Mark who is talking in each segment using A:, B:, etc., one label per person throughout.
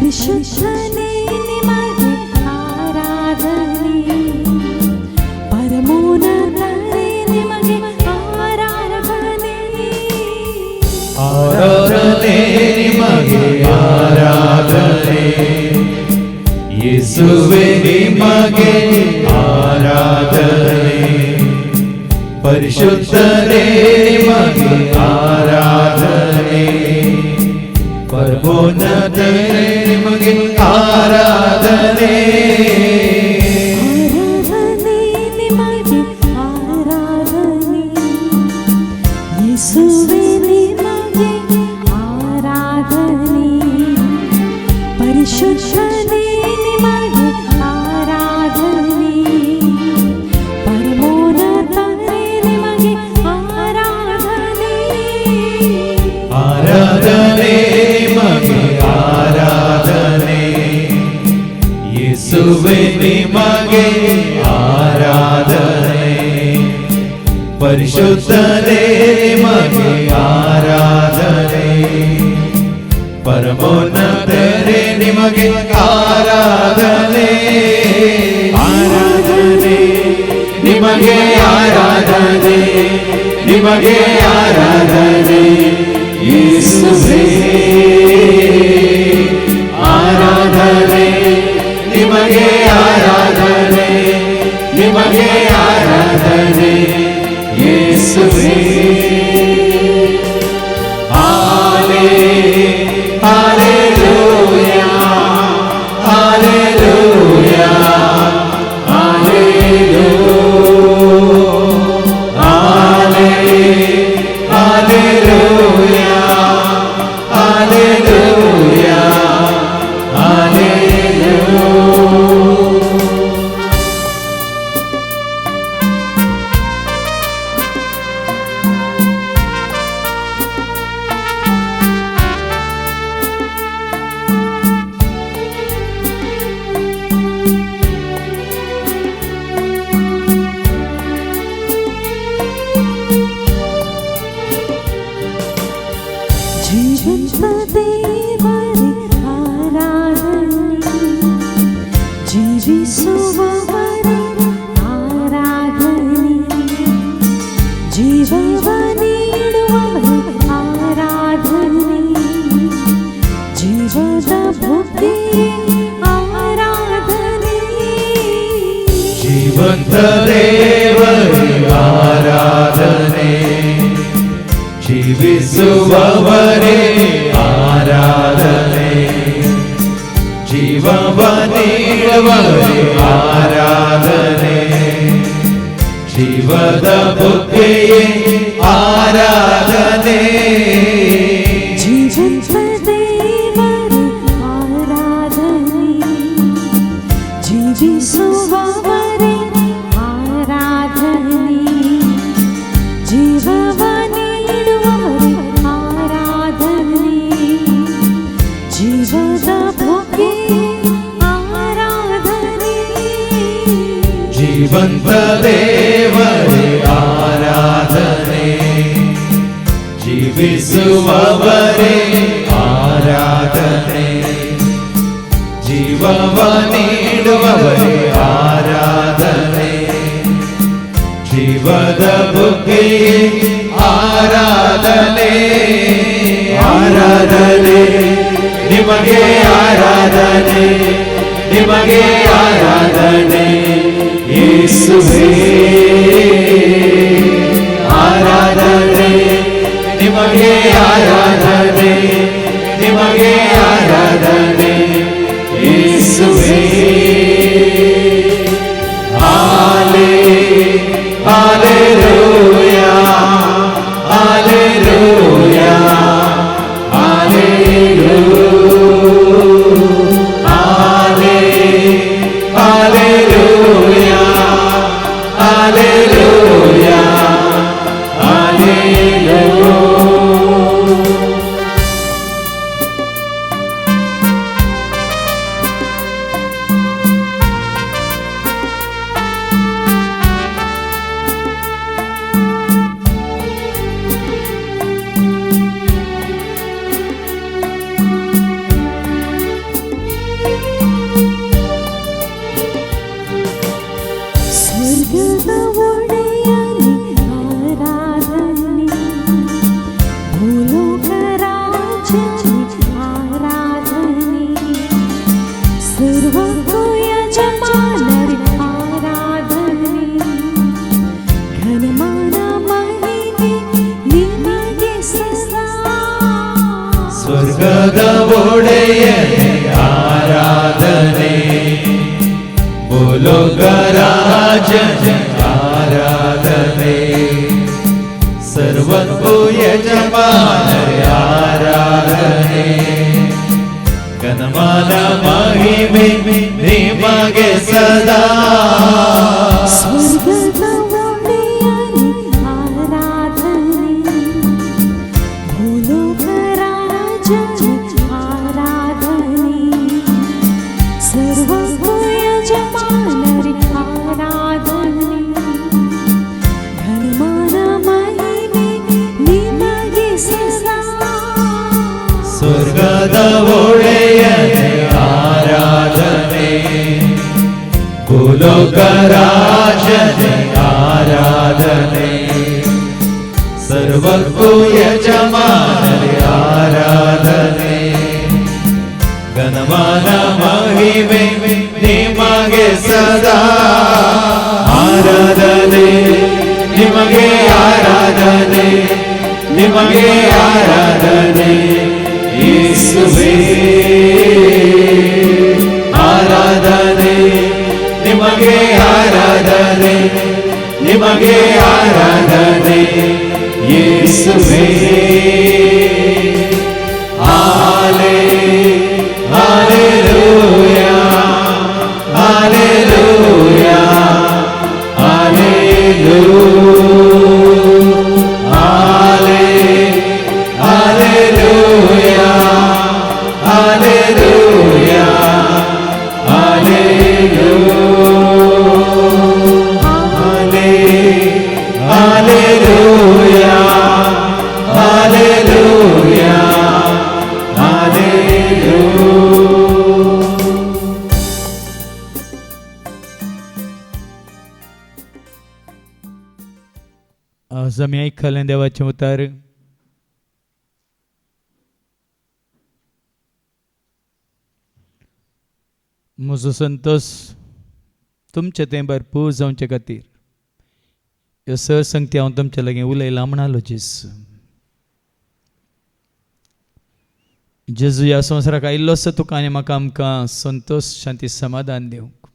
A: ಪರಿಶುದ್ಧನೇ ನಿಮಗೆ ಆರಾಧನೆ, ಪರಮೋನ್ನತನೇ ನಿಮಗೆ ಆರಾಧನೆ.
B: ಆರಾಧನೆ ನಿಮಗೆ ಆರಾಧನೆ, ಯೇಸುವೇ ನಿಮಗೆ ಆರಾಧನೆ. ಪರಿಶುದ್ಧನೇ ನಿಮಗೆ ಆರಾಧನೆ, ಪರಮೋನ್ನತನೇ ನಿಮಗೆ ಆರಾಧನೆ.
A: ಆರಾಧನೆ ನಿಮಗೆ ಆರಾಧನೆ, ಯೇಸುವೇ ನಿಮಗೆ ಆರಾಧನೆ. ಪರಿಶುದ್ಧನೇ ನಿಮಗೆ ಆರಾಧನೆ, ಪರಮೋನ್ನತನೇ ನಿಮಗೆ ಆರಾಧನೆ.
B: ಆರಾಧನೆ ನಿಮಗೆ ಆರಾಧನೆ, ಯೇಸುವೇ ನಿಮಗೆ ಆರಾಧನೆ. ಪರಿಶುದ್ಧನೇ ನಿಮಗೆ ಆರಾಧನೆ, ಪರಮೋನ್ನತನೇ ನಿಮಗೆ ಆರಾಧನೆ. ಆರಾಧನೆ ನಿಮಗೆ ಆರಾಧನೆ, ನಿಮಗೆ ಆರಾಧನೆ ಯೇಸುವೇ. ಆರಾಧನೆ ನಿಮಗೆ ಆರಾಧನೆ, ನಿಮಗೆ ಆರಾಧನೆ ಯೇಸುವೇ. Hallelujah, hallelujah, hallelujah, hallelujah, hallelujah, hallelujah.
A: ಜೀವಂತ ದೇವರೇ ಆರಾಧನೆ, ಜೀವಿಸುವವರೇ ಆರಾಧನೆ, ಜೀವವ ನೀಡುವವರೇ ಆರಾಧನೆ, ಜೀವದ ಬುದ್ಧಿಯೇ ಆರಾಧನೆ.
B: ಜೀವಂತ ದೇವರೇ ಆರಾಧನೆ, ಜೀವಿಸುವವರೇ ಆರಾಧನೆ, ಜೀವವ ನೀಡುವವರೇ ಆರಾಧನೆ, ಜೀವದ ಬುದ್ಧಿಯೇ ಆರಾಧನೆ.
A: ಜೀವಂತ ದೇವರೇ ಆರಾಧನೆ, ಜೀವಿಸುವವರೇ ಆರಾಧನೆ, ಜೀವವ ನೀಡುವವರೇ ಆರಾಧನೆ, ಜೀವದ ಬುದ್ಧಿಯೇ ಆರಾಧನೆ.
B: ಜೀವಂತ ದೇವರೇ ಆರಾಧನೆ, ಜೀವಿಸುವವರೇ ಆರಾಧನೆ, ಜೀವವ ನೀಡುವವರೇ ಆರಾಧನೆ, ಜೀವದ ಬುದ್ಧಿಯೇ ಆರಾಧನೆ. ಆರಾಧನೆ ನಿಮಗೆ ಆರಾಧನೆ, ನಿಮಗೆ ಆರಾಧನೆ ಯೇಸುವೇ. ಆರಾಧನೆ ನಿಮಗೆ ಆರಾಧನೆ, ನಿಮಗೆ ಆರಾಧನೆ ಯೇಸುವೇ. Hallelujah, hallelujah, hallelujah, hallelujah.
A: सर्वको यजमानरि आराधನೆ ಘನಮಾನ ಮಹಿಮೆ ನಿಮಗೆ ಸದಾ
B: ಸ್ವರ್ಗದ ಒಡೆಯನೇ ಆರಾಧನೆ ಭೂಲೋಕ ರಾಜನೇ ಆರಾಧನೆ ಸರ್ವಕ್ಕೂ ಯಜಮಾನರೇ ಆರಾಧನೆ ಘನಮಾನ ಮಹಿಮೆ ನಿಮಗೆ ಸದಾ
A: ಸ್ವರ್ಗದ ಒಡೆಯನೇ ಆರಾಧನೆ ಭೂಲೋಕ ರಾಜನೇ ಆರಾಧನೆ ಸರ್ವಕ್ಕೂ ಯಜಮಾನರಿ ಆರಾಧನೆ ಘನಮಾನ ಮಹಿಮೆ ನಿಮಗೆ ಸದಾ
B: ಸ್ವರ್ಗದ ಒಡೆಯನೇ ಆರಾಧನೆ ಭೂಲೋಕ ರಾಜನೇ ಆರಾಧನೆ ಸರ್ವಕ್ಕೂ ಯಜಮಾನರೇ ಆರಾಧನೆ ಘನಮಾನ ಮಹಿಮೆ ನಿಮಗೆ ಸದಾ ಆರಾಧನೆ ನಿಮಗೆ ಆರಾಧನೆ ನಿಮಗೆ ಆರಾಧನೆ ಯೇಸುವೇ ಆರಾಧನೆ ನಿಮಗೆ ಆರಾಧನೆ ನಿಮಗೆ ಆರಾಧನೆ ಯೇಸುವೇ Hallelujah, hallelujah, hallelujah, hallelujah, hallelujah, hallelujah, hallelujah, आज आम्ही ऐकले देवाचे उतार म्हजो संतोष तुमचे तें भरपूर जावचे खातीर ह्यो संगती हांव तुमचे लागीं उलयलां म्हणालो जेजू जेजू ह्या संवसाराक आयिल्लो आसा तुका आनी म्हाका आमकां संतोष शांती समाधान दिवंक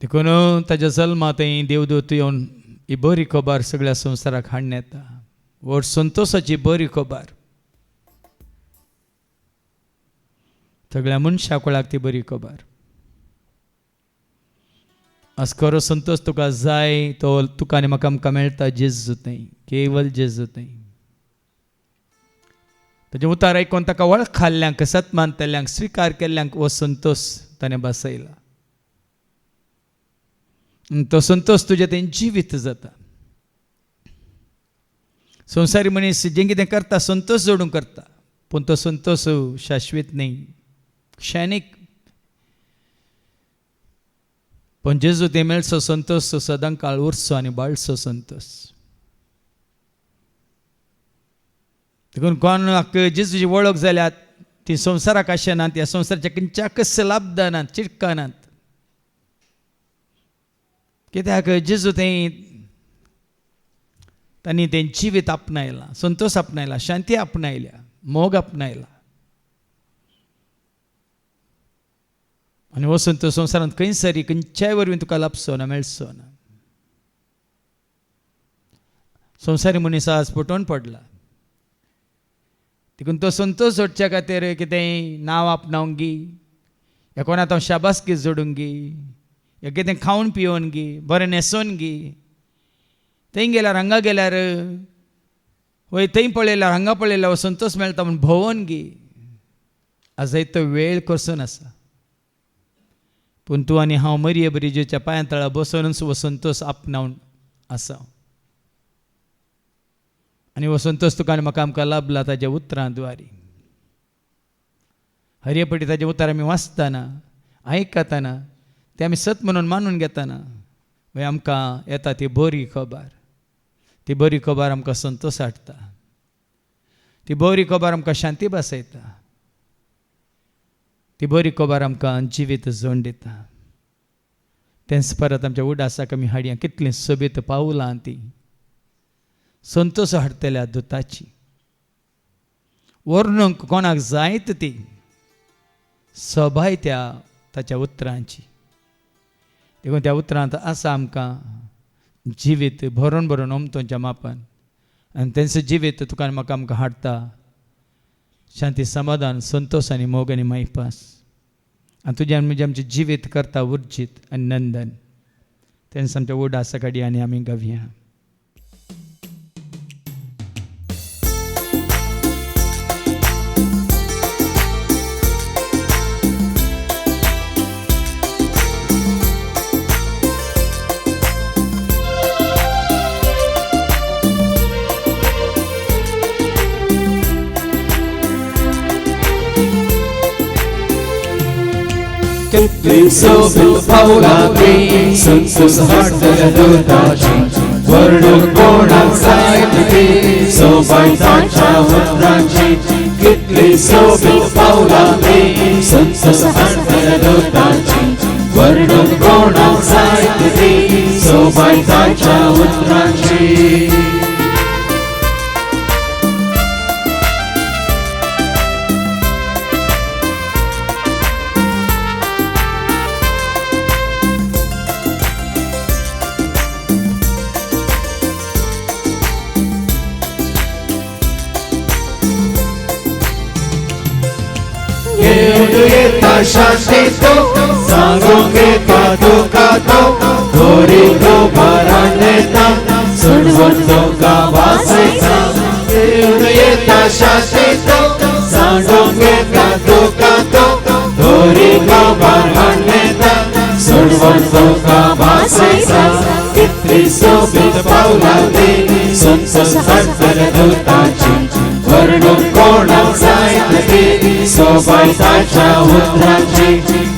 B: देखून ताच्या जल्मा थंय देवदूत येवन ही बरी खबर सगळ्या संवसाराक हाडून येता व्हड संतोशाची बरी खबर सगळ्या मनशां कोळाक ती बरी खबर आज खरो संतोष तुका जाय तो तुका आनी म्हाका आमकां मेळटा जेजू थंय केवल जेजू थंय ताचे उतार आयकून ताका वळखल्ल्यांक सत मानतल्यांक स्विकार केल्ल्यांक हो संतोष ताणें बसयला तो संतोष तुजें तें जिवीत जाता संवसारी मनीस जें कितें करता संतोष जोडून करता पूण तो संतोष शाश्वीत न्ही क्षणीक पण जेजू ते मेळचो संतोष सदां काळ उरचो आनी बाळचो संतोष देखून कोणाक जेजूची वळख जाल्यार ती संवसाराक आशेनात ह्या संवसाराच्या खंयच्याक लाभदानात चिटकानात कित्याक जेजू तांणी तें जिवीत आपणायलां संतोष आपणायला शांती आपणायल्या मोग आपणायला आनी हो संतोष संवसारांत खंयसरी खंयच्याय वरवीं तुका लाभचो ना मेळचो ना संवसारी मनीस आज फटोवन पडला देखून तो संतोष जोडच्या खातीर कितेंय नांव आपणावंक गी ह्या कोणाक हांव शाबासकी जोडूंक गी या कितें खावन पिवोन गी बरें न्हेसोन गी थंय गेल्यार हांगा गेल्यार वय थंय पळयल्यार हांगा पळयल्यार हो संतोष मेळटा म्हूण भोंवोन गी आज तो वेळ कसोन आसा पूण तूं आनी हांव मरये बरी जेच्या पांयां तळा बसोनूच हो संतोष आपणावन आसा आनी हो संतोष तुका आनी म्हाका आमकां लाभला ताच्या उतरां द्वारी हरयेपटी ताचें उतर आमी वाचतना आयकतना ते आमी सत म्हणून मानून घेतना मागीर आमकां येता ती बरी खबर आमकां संतोश हाडटा ती बरी खबर आमकां शांती बसयता ती बरी खबर आमकां जिवीत जोड दिता. तेंच परत आमच्या उडासाक आमी हाडया कितलीं सोबीत पावलां ती संतोश हाडटल्या दुताची. वर्णूंक कोणाक जायत ती सोबाय ताच्या उतरांची. देखून त्या उतरांत आसा आमकां जिवीत भरून भरून ओमतोच्या मापान. आनी तेंचो जिवीत तुका म्हाका आमकां हाडटा शांती समाधान संतोष आनी मोग आनी मायपास. आनी तुज्यान म्हणजे आमचें जिवीत करता उर्जीत आनी नंदन. तेंच आमच्या उडासा काडी आनी आमी गावया.
C: Kittling sobil Paulati, Santos hartele dotaci, Vărnul conac zaitati, Sobai tacia vătraci. Kittling sobil Paulati, Santos hartele dotaci, Vărnul conac zaitati, Sobai tacia vătraci. Shashito, Sangoketa Dukato, Dorigo Baraneta, Survoto Kavaseta, Yeta Shashito, Sangoketa Dukato, Dorigo Baraneta, Survoto Kavaseta, Kitriso Bit Paulati, Santos hartele dotaci, Vărnul conac zaitati, Sobai tacia utraci.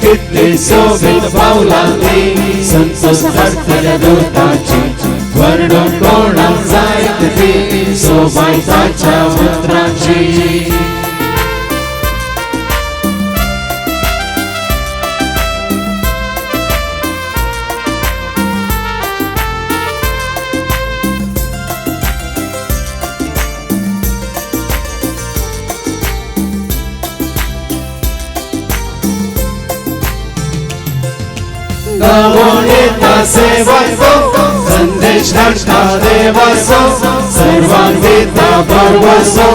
C: Kittling sobil Paulati, Santos hartele dotaci, Vărnul conac zaitati, Sobai tacia utraci. Gamoneta sevaso, संदेश धाडटा देवाचो, सर्वांविता बरवासो,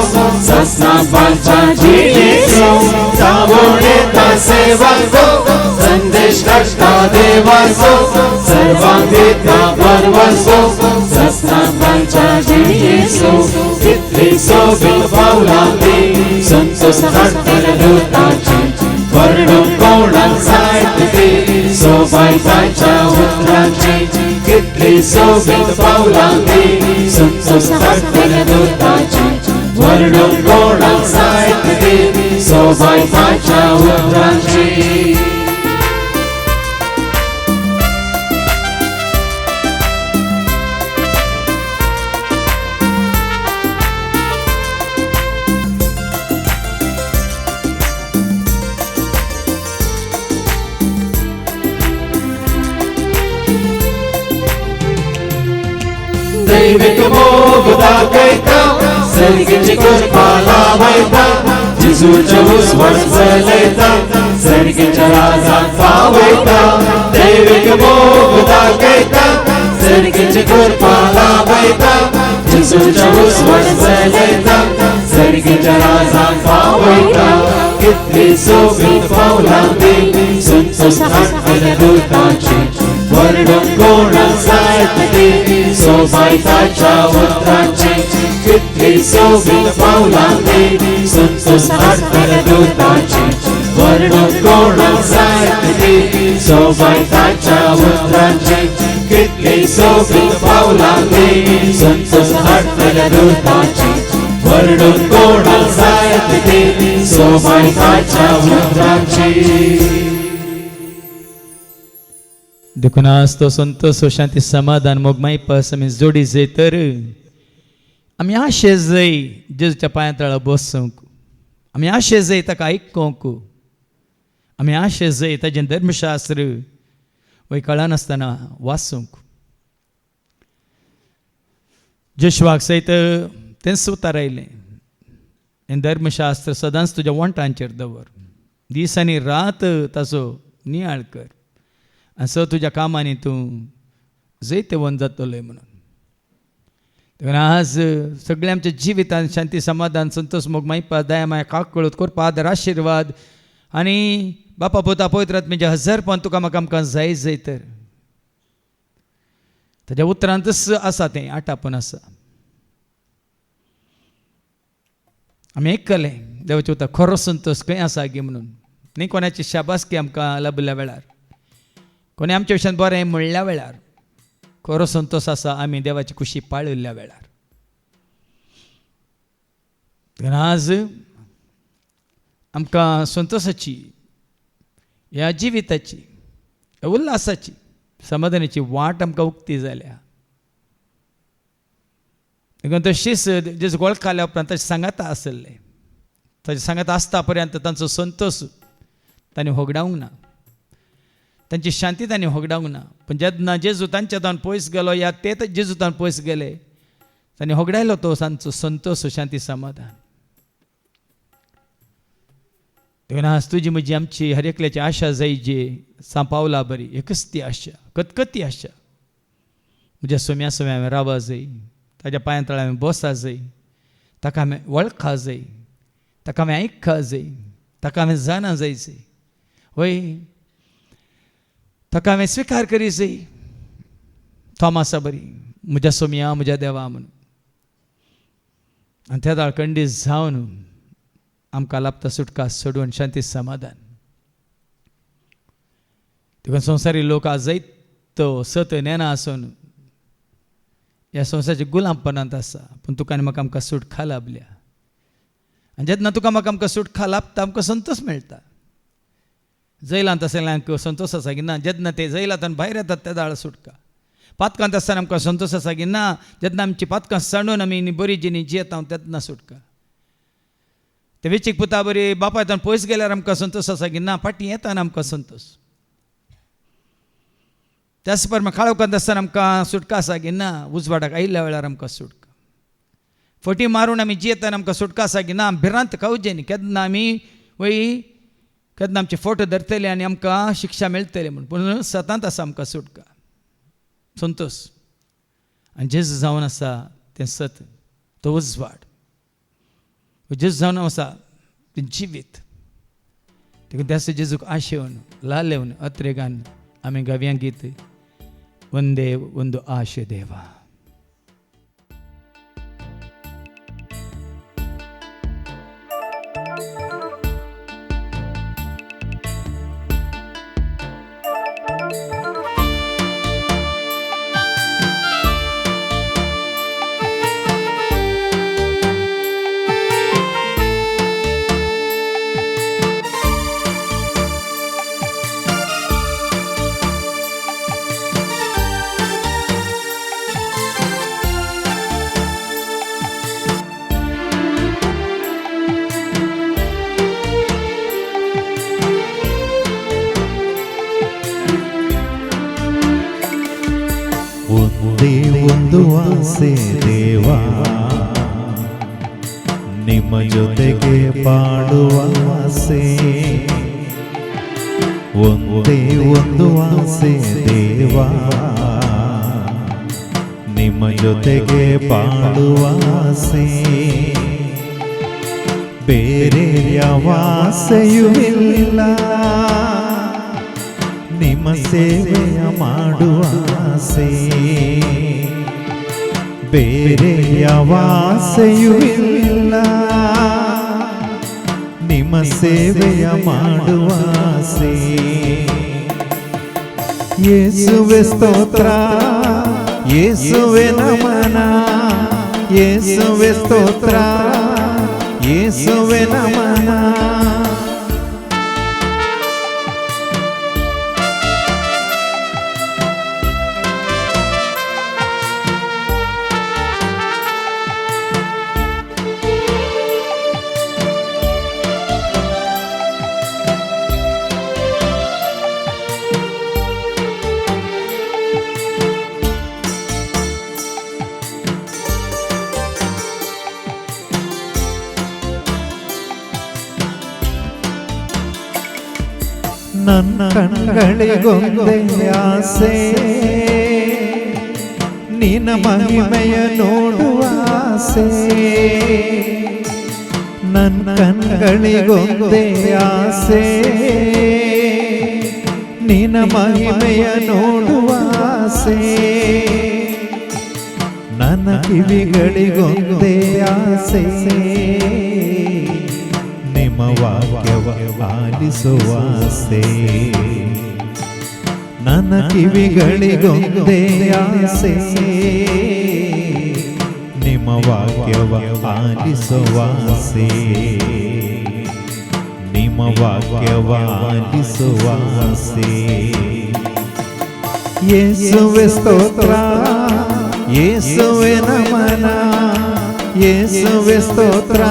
C: सस्नापाच्या जिणेचो. गामोनेता सेवाचो, संदेश धाडटा देवाचो, सर्वांविता बरवासो, सस्नापाच्या जिणेचो. कितलीं सोबीत पावलांनी, संतोष हाडटले दोताची, वर्णूंक कोणाक जायत ती सोबाय ताच्या उतरांची. कितलीं सोबीत पावलांनी, संतोष हाडटले दोताची, वर्णूंक कोणाक जायत ती सोबाय ताच्या उतरांची. दैविक मोग दाखयता, सर्गीची कृपा लाभयता, जेजूच्या उजवाड चलयता, सर्गीच्या राजाक पावयता. दैविक मोग दाखयता, सर्गीची कृपा लाभयता, जेजूच्या उजवाड चलयता, सर्गीच्या राजाक पावयता. कितलीं सोबीत पावलांनी, संतोष हाडटले दोताची, वर्णूंक कोणाक जायत ती सोबाय ताच्या उतरांची. कितलीं सोबीत पावलांनी, संतोष हाडटले दोताची, वर्णूंक कोणाक जायत ती सोबाय ताच्या उतरांची. कितलीं सोबीत पावलांनी, संतोष हाडटले दोताची, वर्णूंक कोणाक जायत ती सोबाय ताच्या उतरांची.
B: देखून आज तो संतोष शांती समाधान मोगमाई पास आमी जोडी जाय तर आमी आशे जाय जेजूच्या पांया तळा बसूंक. आमी आशे जाय ताका आयकोंक. आमी आशे जय ताजें धर्मशास्त्र वय कळनासतना वाचूंक. जोशवाक सयत तेंच उतार आयलें, हें धर्मशास्त्र सदांच तुज्या वंटांचेर दवर, दीस आनी रात ताचो नियाळ कर, आनी स तुज्या कामांनी तूं जैतवन जातलोय म्हणून. देखून आज सगळ्या आमच्या जिवितांत शांती समाधान संतोष मोग मागीपाक दया माया काकळूत करपा आदर आशिर्वाद आनी बापा पोता पवित्र आत्म्याचें हजारपण तुका म्हाका आमकां जाय जय तर ताच्या उतरांतच आसा तें आटापण आसा. आमी आयकलें देवाचें उतर खरो संतोष खंय आसा गे म्हणून. न्ही कोणाची शाबासकी आमकां लाभल्या वेळार, कोणी आमच्या विशयान बरें म्हणल्या वेळार खरो संतोष आसा आमी देवाची खुशी पाळिल्ल्या वेळार. आज आमकां संतोषाची, ह्या जिविताची, उल्हासाची, समाधानाची वाट आमकां उक्ती जाल्या. देखून तशीच जेजू वळखाल्या उपरांत ताची सांगाता आसले, ताची सांगाता आसता पर्यंत तांचो संतोष तांणी होगडावंक ना, तांची शांती तांणी होगडावंक ना. पण जेन्ना जेजू तांच्या तावन पयस गेलो या ते जेजू तावन पयस गेले, तांणी होगडायलो तो तांचो संतोष, शांती, समाधान. देखून आज तुजी म्हजी आमची हर एकल्याची आशा जाय जी सांपावला बरी, एकच ती आशा, कतकती आशा. म्हज्या सोम्या सोम्या हांवें रावा जाय, ताज्या पांया तळा हांवें बसा जाय, ताका हांवें वळखा जाय, ताका हांवें आयकखा जाय, ताका हांवें जाणा जाय जाय, वय ताका हांवें स्विकार करी जाय. थोमासा बरी म्हज्या सोम्या म्हज्या देवा म्हणून. आनी त्या दाळकंडी जावन आमकां लाभता सुटका सोडून शांती समाधान. देखून संवसारी लोक आज जायतो सत नेना आसून ह्या संवसाराच्या गुलामपणांत आसा, पूण तुका आनी म्हाका आमकां सुटका लाभल्या. आनी जेन्ना तुका म्हाका आमकां सुटका लाभता आमकां संतोश मेळटा. जैलांत आसल्यांक संतोश आसा की ना, जेन्ना ते जैलांतल्यान भायर येतात त्या दाळ सुटका. पातकांत आसतना आमकां संतोश आसा की ना, जेन्ना आमची पातकां सांडून आमी बरी जिणी जियेता तेन्ना सुटका. ते वेचीक पुता बरी बापायतान पयस गेल्यार आमकां संतोश आसा की ना, फाटीं येताना आमकां संतोश. त्याच प्रमाणे काळोखांत आसतना आमकां सुटका आसा की ना, उजवाडाक आयिल्ल्या वेळार आमकां सुटका. फटी मारून आमी जियेताना आमकां सुटका आसा की ना, भिरांत खावचें न्ही, केन्ना आमी वय केन्ना आमचे फोट धरतले आनी आमकां शिक्षा मेळटली म्हणून. पूण सतांत आसा आमकां सुटका, संतोष. आनी जेजू जावन आसा तें सत, तो उजवाड. जेजू जावन आसा तें जिवीत. देखून त्या जेजूक आशेवन लालेवन अत्रेगान आमी गावया गीत वंदे ಒಂದು ಆಶೆ ದೇವ.
C: ಒಂದು ಆಸೆ ದೇವ, ನಿಮ್ಮ ಜೊತೆಗೆ ಬಾಳುವ ಆಸೆ. ಒಂದೇ ಒಂದು ಆಸೆ ದೇವ, ನಿಮ್ಮ ಜೊತೆಗೆ ಬಾಳುವ ಆಸೆ. ಬೇರೆ ಯಾವ ಆಸೆಯೂ ಇಲ್ಲ, ನಿಮ್ಮ ಸೇವೆಯ ಮಾಡುವ ಆಸೆ. ಬೇರೆ ಯಾವ ಆಸೆಯೂ ಇಲ್ಲ, ನಿಮ್ಮ ಸೇವೆಯ ಮಾಡುವ ಆಸೆ. ಯೇಸುವೆ ಸ್ತೋತ್ರ, ಯೇಸುವೆ ನಮನ, ಯೇಸುವೆ ಸ್ತೋತ್ರ, ಯೇಸುವೆ ನಮನ. ನನ್ನ ಕಣ್ಗಳಿಗೊಂದೇ ಆಸೆ ನಿನ್ನ ಮಹಿಮೆಯ ನೋಡುವ ಆಸೆ ನನ್ನ ಕಣ್ಗಳಿಗೊಂದೇ ಆಸೆ ನಿನ್ನ ಮಹಿಮೆಯ ನೋಡುವ ಆಸೆ ನನ್ನ ಕಿವಿಗಳಿಗೊಂದೇ ಆಸೆ ನಿಮ್ಮ ವಾಕ್ಯವ ಆಲಿಸುವ ಆಸೆ ನನ್ನ ಕಿವಿಗಳಿಗೊಂದೇ ಆಸೆ ನಿಮ್ಮ ವಾಕ್ಯವ ಆಲಿಸುವ ಆಸೆ ನಿಮ್ಮ ವಾಕ್ಯವ ಆಲಿಸುವ ಆಸೆ ಯೇಸುವೆ ಸ್ತೋತ್ರ ಯೇಸುವೆ ನಮನ ಯೇಸುವೆ ಸ್ತೋತ್ರ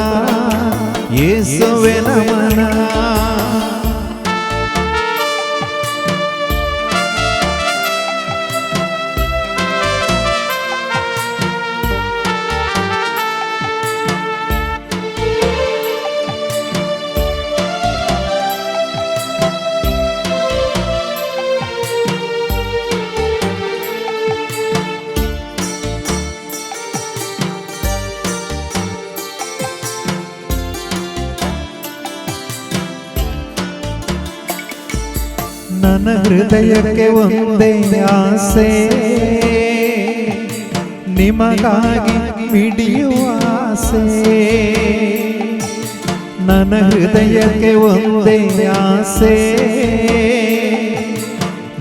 C: ಯೇಸುವೆ ನಮನ ನನ್ನ ಹೃದಯಕ್ಕೆ ಒಂದೇ ಆಸೆ ನಿಮಗಾಗಿ ಮಿಡಿಯುವ ಆಸೆ ನನ್ನ ಹೃದಯಕ್ಕೆ ಒಂದೇ ಆಸೆ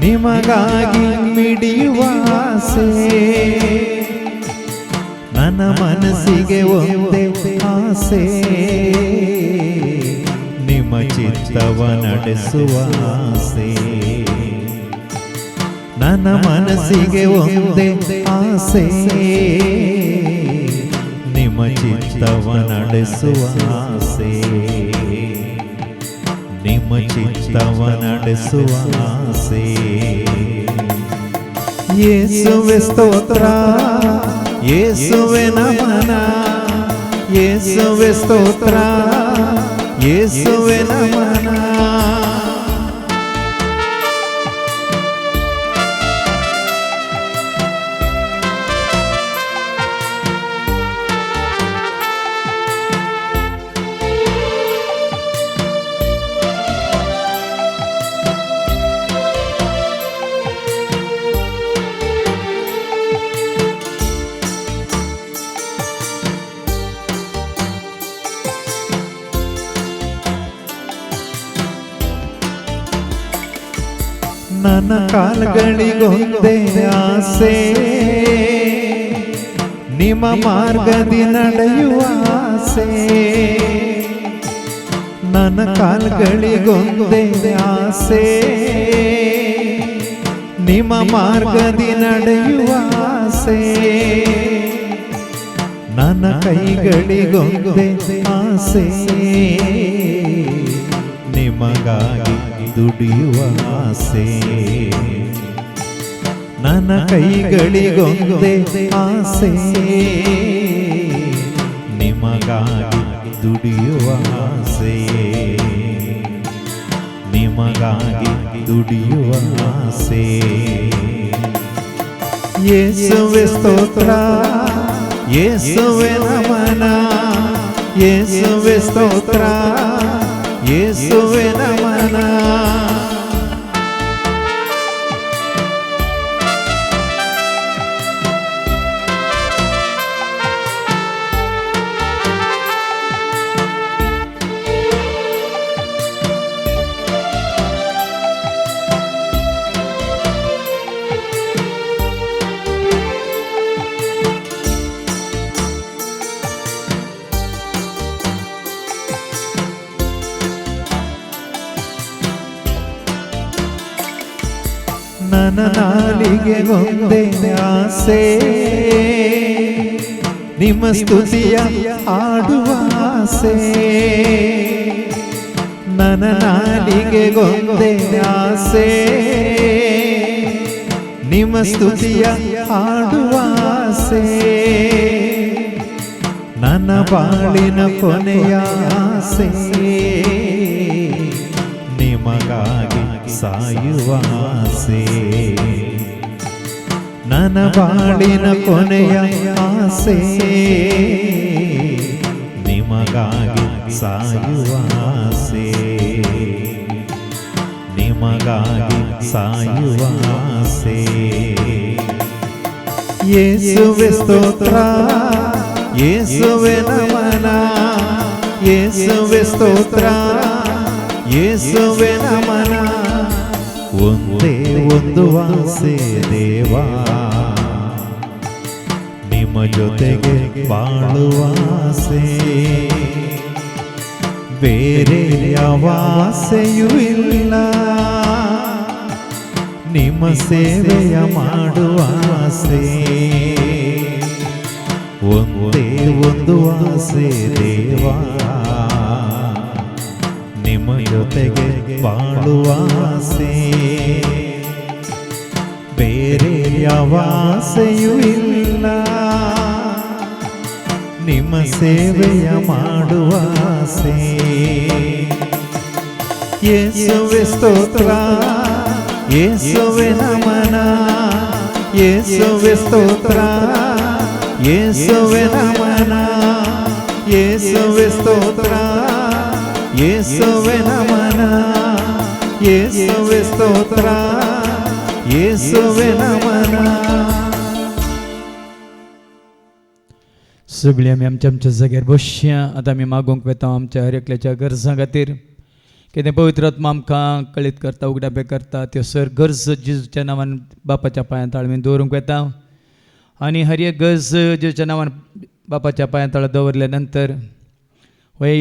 C: ನಿಮಗಾಗಿ ಮಿಡಿಯುವ ಆಸೆ ನನ್ನ ಮನಸ್ಸಿಗೆ ಒಂದೇ ಆಸೆ ನಿಮ್ಮ ಚಿತ್ತವ ನಡೆಸುವ ಆಸೆ ನನ್ನ ಮನಸ್ಸಿಗೆ ಒಂದೇ ಆಸೆ ನಿಮ್ಮ ಚಿತ್ತವ ನಡೆಸುವ ಆಸೆ ನಿಮ್ಮ ಚಿತ್ತವ ನಡೆಸುವ ಆಸೆ ಯೇಸುವೆ ಸ್ತೋತ್ರ ಯೇಸುವೆ ನಮನ ಯೇಸುವೆ ಸ್ತೋತ್ರ ಯೇಸುವೆ ನಮನ ನನ್ನ ಕಾಲುಗಳಿಗೊಂದೇ ಆಸೆ ನಿಮ್ಮ ಮಾರ್ಗದಿ ನಡೆಯುವ ಆಸೆ ನನ್ನ ಕಾಲುಗಳಿಗೊಂದೇ ಆಸೆ ನಿಮ್ಮ ಮಾರ್ಗದಿ ನಡೆಯುವ ಆಸೆ ನನ್ನ ಕೈಗಳಿಗೊಂದೇ ಆಸೆ ನಿಮಗಾಗಿ ದುಡಿಯುವ ಆಸೆ ನನ್ನ ಕೈಗಳಿಗೊಂದೇ ಆಸೆ ನಿಮಗಾಗಿ ದುಡಿಯುವ ಆಸೆ ನಿಮಗಾಗಿ ದುಡಿಯುವ ಆಸೆ ಯೇಸುವೆ ಸ್ತೋತ್ರ ಯೇಸುವೆ ನಮನ ಯೇಸುವೆ ಸ್ತೋತ್ರ ಯೇಸುವೆ ನಮನ ನನ್ನ ನಾಲಿಗೆ ಒಂದೇ ಆಸೆ ನಿಮ್ಮ ಸ್ತುತಿಯ ಹಾಡುವ ಆಸೆ ನನ್ನ ನಾಲಿಗೆ ಒಂದೇ ಆಸೆ ನಿಮ್ಮ ಸ್ತುತಿಯ ಹಾಡುವ ಆಸೆ ನನ್ನ ಬಾಳಿನ ಕೊನೆಯ ಆಸೆ ನಿಮಗಾಗಿ ಸಾಯುವಾಸೆ ನನ್ನ ಬಾಳಿನ ಕೊನೆಯ ಆಸೆ ನಿಮಗಾಗಿ ಸಾಯುವಾಸೆ ನಿಮಗಾಗಿ ಸಾಯುವಾಸೆ ಯೇಸುವೆ ಸ್ತೋತ್ರ ಯೇಸುವೆ ನಮನ ಯೇಸುವೆ ಸ್ತೋತ್ರ ಯೇಸುವೆ ನಮನ ಒಂದೇ ಒಂದು ಆಸೆ ದೇವಾ ನಿಮ್ಮ ಜೊತೆಗೆ ಬಾಳುವಾಸೆ ಬೇರೆ ಯಾವ ಆಸೆಯೂ ಇಲ್ಲ ನಿಮ್ಮ ಸೇವೆಯ ಮಾಡುವ ಆಸೆ ಒಂದೇ ಒಂದು ಆಸೆ ದೇವಾ ನಿಮ್ಮ ಜೊತೆಗೆ ಬಾಳುವ ಆಸೆ ಬೇರೆ ಯಾವ ಆಸೆಯೂ ಇಲ್ಲ ನಿಮ್ಮ ಸೇವೆಯ ಮಾಡುವ ಆಸೆ ಯೇಸುವೆ ಸ್ತೋತ್ರ ಯೇಸುವೆ ನಮನ ಯೇಸುವೆ ಸ್ತೋತ್ರ ಯೇಸುವೆ ನಮನ ಯೇಸುವೆ ಸ್ತೋತ್ರ ಯೇಸುವೆ ನಮನ ಯೇಸುವೆ ಸ್ತೋತ್ರ ಯೇಸುವೆ नमन
B: सगळी आमी आमच्या आमच्या जाग्यार बसया आतां आमी मागोवंक वेता आमच्या हर एकल्याच्या गरजां खातीर कितें पवित्र आत्मा आमकां कळीत करता उगडापे करता त्यो सर गरज जेजूच्या नांवान बापाच्या पांयां ताळमेन दवरूंक वेता आनी हर एक गरज जेजूच्या नांवान बापाच्या पांयां ताळ दवरल्या नंतर वय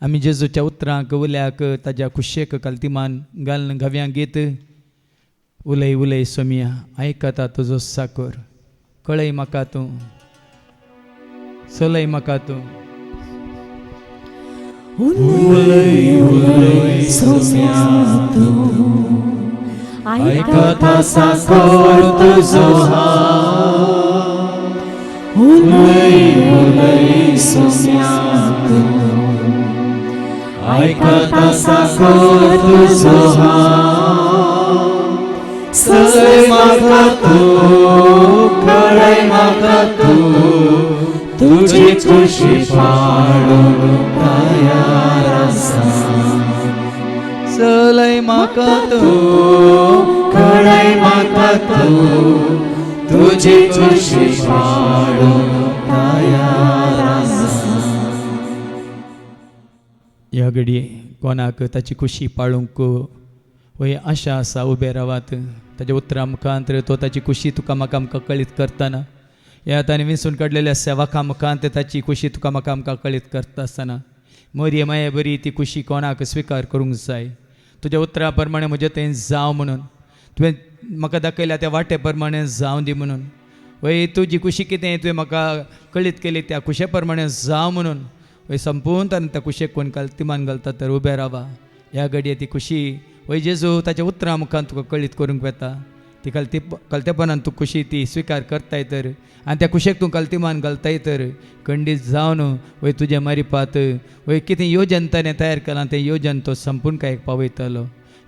B: आमी जेजूच्या उतरांक उल्याक ताज्या कुशेक काल्तिमान घालन घव्यांक घेत उलय उलय सोमिया आयकता तुजो साकर कळय म्हाका तूं चलय म्हाका तूं
A: उलय उलय सोम्या तूं आयकता साकर तुजो उलय उलय सोम्या तूं आयकता साकर तुजो चलय म्हाका तूं कळय म्हाका तूं तुजी खुशी पाळूंक तयार आसा
B: चलय म्हाका
A: तूं कळय म्हाका तूं तुजी खुशी पाळूंक तयार आसा
B: ह्या घडये कोणाक ताची खुशी पाळूंक वय आशा आसा उबे रावात ताच्या उतरां मुखांत तो ताची खुशी तुका म्हाका आमकां कळीत करतना ह्या ताणें विंचून काडलेल्या सेवकां मुखांत ताची खुशी तुका म्हाका आमकां कळीत करता आसतना मोरये माये बरी ती खुशी कोणाक स्विकार करूंक जाय तुज्या उतरां प्रमाणे म्हजे थंय जावं म्हणून तुवें म्हाका दाखयल्या त्या वाटे प्रमाणे जावं दी म्हणून वय तुजी खुशी कितें तुवें म्हाका कळीत केली त्या खुशे प्रमाणे जावं म्हणून वय संपूर्ण तरेन त्या खुशेक कोण काल्तिमान घालता तर उबे रावा ह्या घडये ती खुशी वय जेजू ताच्या उतरां मुखांत तुका कळीत करूंक येता ती कळतेपणान तूं खुशी ती स्विकार करताय तर आनी त्या खुशेक तूं कल्तिमान घालताय तर खंडीत जावन वय तुजें मारिपात वय कितें योजन ताणें तयार केलां तें योजन तो संपूर्ण कांय पावयतलो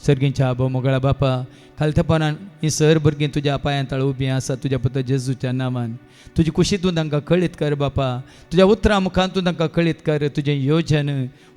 B: सर्गींच्या आबो मोगळा बापा खालतेपणान ही सर भुरगीं तुज्या पांयां ताळ उबीं आसा तुज्या पुत्र जेजूच्या नांवान तुजी खुशी तूं तांकां कळीत कर बापा तुज्या उतरां मुखांत तूं तांकां कळीत कर तुजें योजन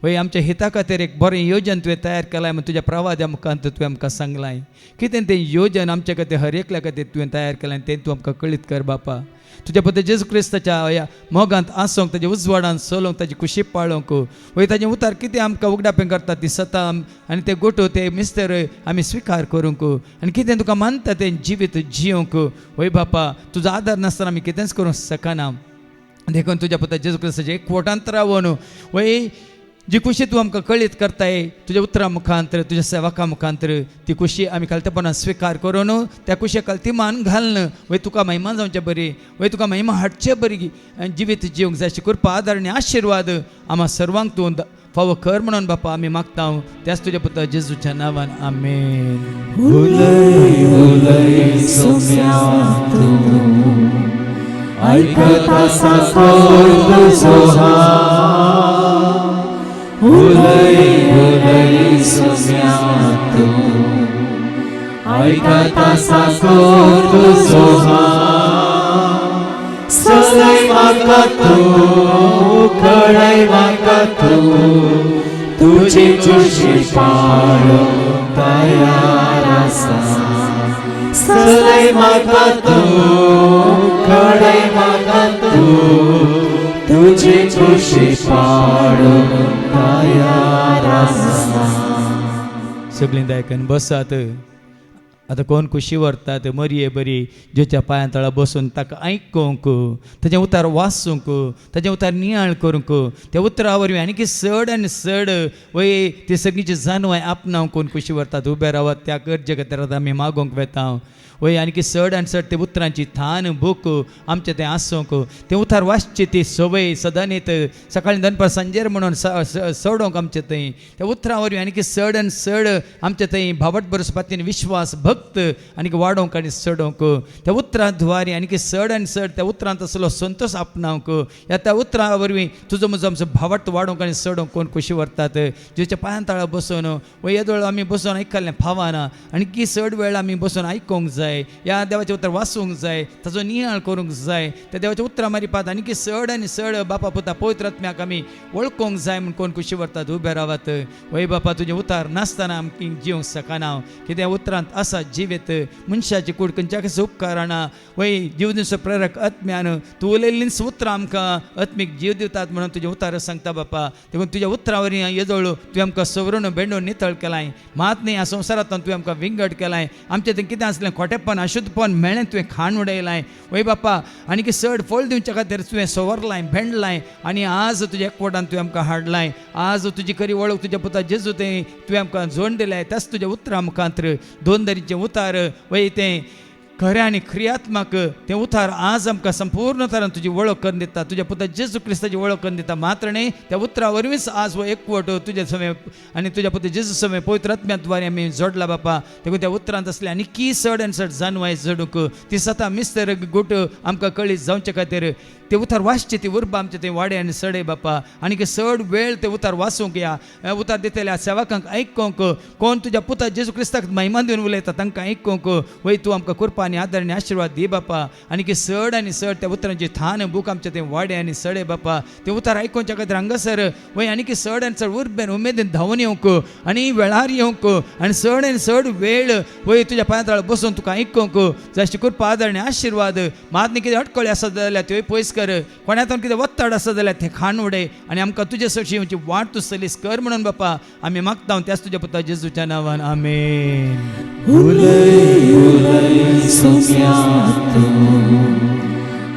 B: वय आमच्या हिता खातीर एक बरें योजन तुवें तयार केलां म्हण तुज्या प्रवाद्या मुखांत तुवें आमकां सांगलां कितें तें योजन आमच्या खातीर हर एकल्या खातीर तुवें तयार केलां तें तूं आमकां कळीत कर बापा तुज्या पुत्र जेजू क्रिस्ताच्या ह्या मोगांत आसूंक ताच्या उजवाडान चलोवंक ताची खुशी पाळोवंक वय ताचें उतार कितें आमकां उगडापें करता ती सता आनी ते गोठो ते मिस्तर आमी स्विकार करूंक आनी कितें तुका मानता तें जिवीत जियोंक वय बापा तुजो आदार नासतना आमी कितेंच करूंक शकना देखून तुज्या पुत्र जेजू क्रिस्ताच्या एकवटांत रावून वय जी खुशी तूं आमकां कळीत करताय तुज्या उतरां मुखांतर तुज्या सेवकां मुखांतर ती खुशी आमी कळतेपणान स्विकार करून त्या खुशेक कल्तिमान घालन वय तुका महिमा जावचें बरी वय तुका महिमा हाडचें बरी जिवीत जिवंक जाय अशी कृपा आदार आनी आशिर्वाद आम्हा सर्वांक तूं फावो कर म्हणून बापा आमी मागता त्याच तुज्या पुत्र जेजूच्या नांवान आमेन
A: उलय उलय सोम्या तूं आयकता साकर तुजो उलय उलय सोम्या तू आयकता साकोर तुजो हांव सगळे म्हाका तू कळय म्हाका तू तुजी खुशी पाळूंक तयार आसा सगळे म्हाका तू कळय म्हाका तू तुजी खुशी पाळूंक तयार आसा
B: सगळीं दायकन बसात आतां कोण कुशी व्हरतात मरये बरी जेच्या पांया तळा बसून ताका आयकूंक ताचें उतार वाचूंक ताचें उतार नियाळ करूंक त्या उतरा वरवीं आनी की चड आनी चड वय ती सगळींची जानवाय आपणावंक कोण कुशी व्हरतात उबे रावत त्या गरजे खातीर आतां आमी मागोंक वेता वय आनी की चड आनी चड ते उतरांची थान भूक आमचें तें आसूंक तें उतार वाचची ती सवय सदां न्हीत सकाळीं दनपार सांजेर म्हणून सोडोंक आमचें थंय त्या उतरां वरवीं आनी की चड आनी चड आमचें थंय भावट बरोवपातीन विश्वास भक्त आनी वाडोवंक आनी चडोवंक त्या उतरां द्वारे आनी की चड आनी चड त्या उतरांत आसलो संतोश आपणावंक ह्या त्या उतरां वरवीं तुजो म्हजो आमचो भावट वाडोवंक आनी चडोवंक कोण खुशी व्हरतात जेच्या पांयां तळा बसून वय येदोळ आमी बसून आयकल्लें फावना आनी की चड वेळ आमी बसून आयकूंक जाय या देवाचें उतर वाचूंक जाय ताचो नियाळ करूंक जाय त्या देवाच्या उतरां मारिपात आनी की चड आनी चड बापा पुता पवित्र आत्म्याक आमी वळखूंक जाय म्हूण कोण खुशी व्हरतात उबे रावात वय बापा तुजें उतार नासतना आमकां जिवंक शकना कित्याक उतरांत आसा जिवेत मनशाची कूड खंयच्याच उपकारना वय जीव दिवचो प्रेरक आत्म्यान तूं उलयल्लींच उतरां आमकां आत्मीक जीव दितात म्हणून तुजें उतार सांगता बापा देखून तुज्या उतरां वरवीं येदोळ तुवें आमकां सवरून बेंडून नितळ केलाय मात न्ही ह्या संवसारांतल्यान तुवें आमकां विंगड केलाय आमचें थंय कितें आसलें खोटेपण अशुद्धपण मेळ्ळें तुवें खाण उडयलाय वय बापा आनी की चड फळ दिवच्या खातीर तुवें सवरलाय भेंडलाय आनी आज तुज्या एकवटान तुवें आमकां हाडलाय आज तुजी खरी वळख तुज्या पुता जेजू तें तुवें आमकां जोड दिलाय त्याच तुज्या उतरां मुखांतर दोन दरीचें उतार वय तें खरें आनी क्रियात्मक तें उतार आज आमकां संपूर्ण तरान तुजी वळख करून दिता तुज्या पुता जेजू क्रिस्ताची वळख करून दिता मात्र न्ही त्या उतरा वरवींच आज हो एकवट तुज्या समय आनी तुज्या पुता जेजू समय पवित्र आत्म्या द्वारे आमी जोडला बापा देखून त्या उतरांत आसले आनी की चड आनी चड जानवाय जोडूंक ती सता मिस्तर गूट आमकां कळीत जावचे खातीर ते उतार वाचचे ती उर्बा आमचे ते वाडे आनी सडे बापा आनी की चड वेळ ते उतार वाचूंक या उतार दितल्या सेवकांक आयकूंक कोण तुज्या पुता जेजू क्रिस्ताक महिमा दिवन उलयता तांकां आयकूंक वय तूं आमकां कृपा आनी आदर आनी आशिर्वाद दी बापा आनी की चड आनी चड त्या उतरांची थान बूक आमचे ते वाडे आनी सडे बापा ते उतार आयकूंच्या खातीर हांगासर वय आनी की चड आनी चड उर्बेन उमेदीन धांवून येवंक आनी वेळार येवंक आनी चड वेळ वय तुज्या पांयां बसून तुका आयकूंक जायची कृपा आदर आनी आशिर्वाद मात न्ही कितें अडकळी आसा जाल्यार त्यो पयस कर कोणातून कितें वत्तड आसा जाल्यार तें खाण उडय आनी आमकां तुजे सक्षीची वाट तूं सलीस कर म्हणून बापा आमी मागता त्याच तुज्या पुता जेजूच्या नांवान आमेन
A: उलय उलय सोम्या तू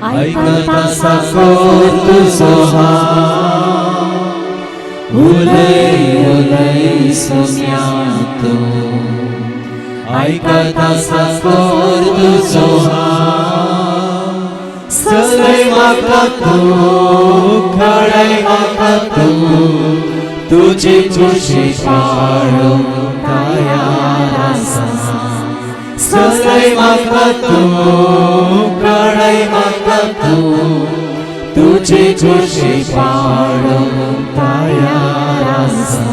A: आयकता साकोर तुजो हांव उलय उलय सोम्या तू आयकता साकोर तुजो हांव सगळे म्हाका तू कळय म्हाका तू तुजी खुशी पाळूंक तयार आसा सगळे म्हाका तू कळय म्हाका तू तुजी खुशी पाळूंक तयार आसा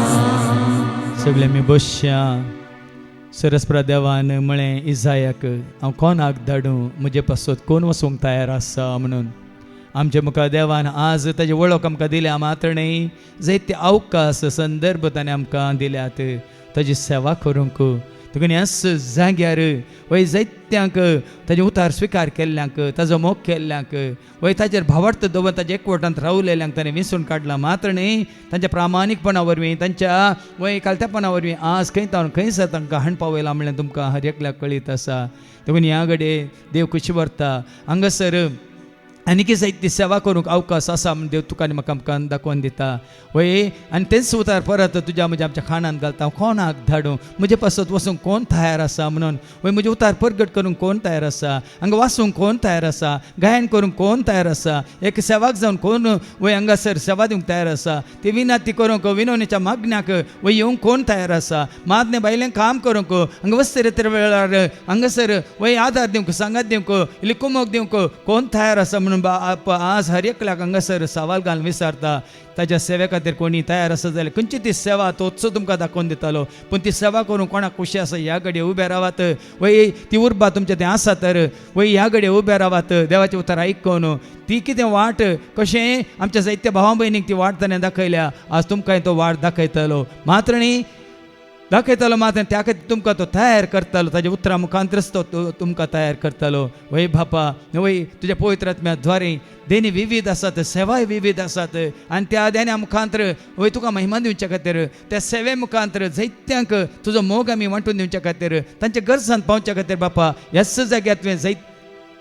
B: सगळे मी बसया सरस्प्रा देवान म्हळें इजायाक हांव कोणाक धाडूं म्हजे पासत कोण वचूंक तयार आसा म्हणून आमच्या मुखार देवान आज ताजी वळख आमकां दिल्या मात्र न्ही जायते अवकाश संदर्भ ताणें आमकां दिल्यात ताजी सेवा करूंक देखून ह्याच जाग्यार वय जायत्यांक ताजे उतार स्विकार केल्ल्यांक ताजो मोग केल्ल्यांक वय ताचेर भावार्थ दवरून ताजे एकवटांत रावलेल्यांक ताणें विसरून काडला मात्र न्ही तांच्या प्रामाणीकपणा वरवीं तांच्या वय कालत्यापणा वरवीं आज खंय खंयच तांकां हाण पावयला म्हणलें तुमकां हर एकल्याक कळीत आसा देखून ह्या घडये देव खुशी व्हरता हांगासर आनी की जायती सेवा करूंक अवकाश आसा म्हण देव तुका आनी म्हाका आमकां दाखोवन दिता वय आनी तेच उतार परत तुज्या म्हज्या आमच्या खाणान घालता हांव कोणाक धाडूं म्हजे पासत वचूंक कोण तयार आसा म्हणून वय म्हजे उतार परगट करूंक कोण तयार आसा हांगा वाचूंक कोण तयार आसा गायन करूंक कोण तयार आसा एक सेवाक जावन कोण वय हांगासर सेवा दिवंक तयार आसा ती विनाती करूंक विनवणेच्या मागण्याक वय येवंक कोण तयार आसा मादने बायलें काम करूंक हांगा वस्तर वेळार हांगासर वय आदार दिवंक सांगात दिवंक इल्ली कुमक दिवंक कोण तयार आसा म्हणून म्हणून आज हर एकल्याक हांगासर सवाल घालून विचारता ताच्या सेवे खातीर कोणी तयार आसा जाल्यार खंयची ती सेवा तोचो तुमकां दाखोवन दितालो पूण ती सेवा करूंक कोणाक खुशी आसा ह्या घडये उबे रावात वय ती उर्बा तुमच्या थंय आसा तर वय ह्या घडये उबे रावात देवाचें उतर आयकून ती कितें वाट कशें आमच्या जायत्या भावां भयणीक ती वाट ताणें दाखयल्या आज तुमकांय तो वाट दाखयतलो मात्र न्ही दाखयतलो मात्र त्या खातीर तुमकां तो तयार करतलो ताच्या उतरा मुखांतरच तो तुमकां तयार करतलो वय बापा वय तुज्या पवित्र आत्म्याद्वारे देणी विविध आसात सेवाय विविध आसात आनी त्या देण्या मुखांतर वय तुका महिमा दिवच्या खातीर त्या सेवे मुखांतर जायत्यांक तुजो मोग आमी वांटून दिवच्या खातीर तांच्या गरजांत पावच्या खातीर बापा ह्याच जाग्यार तुवें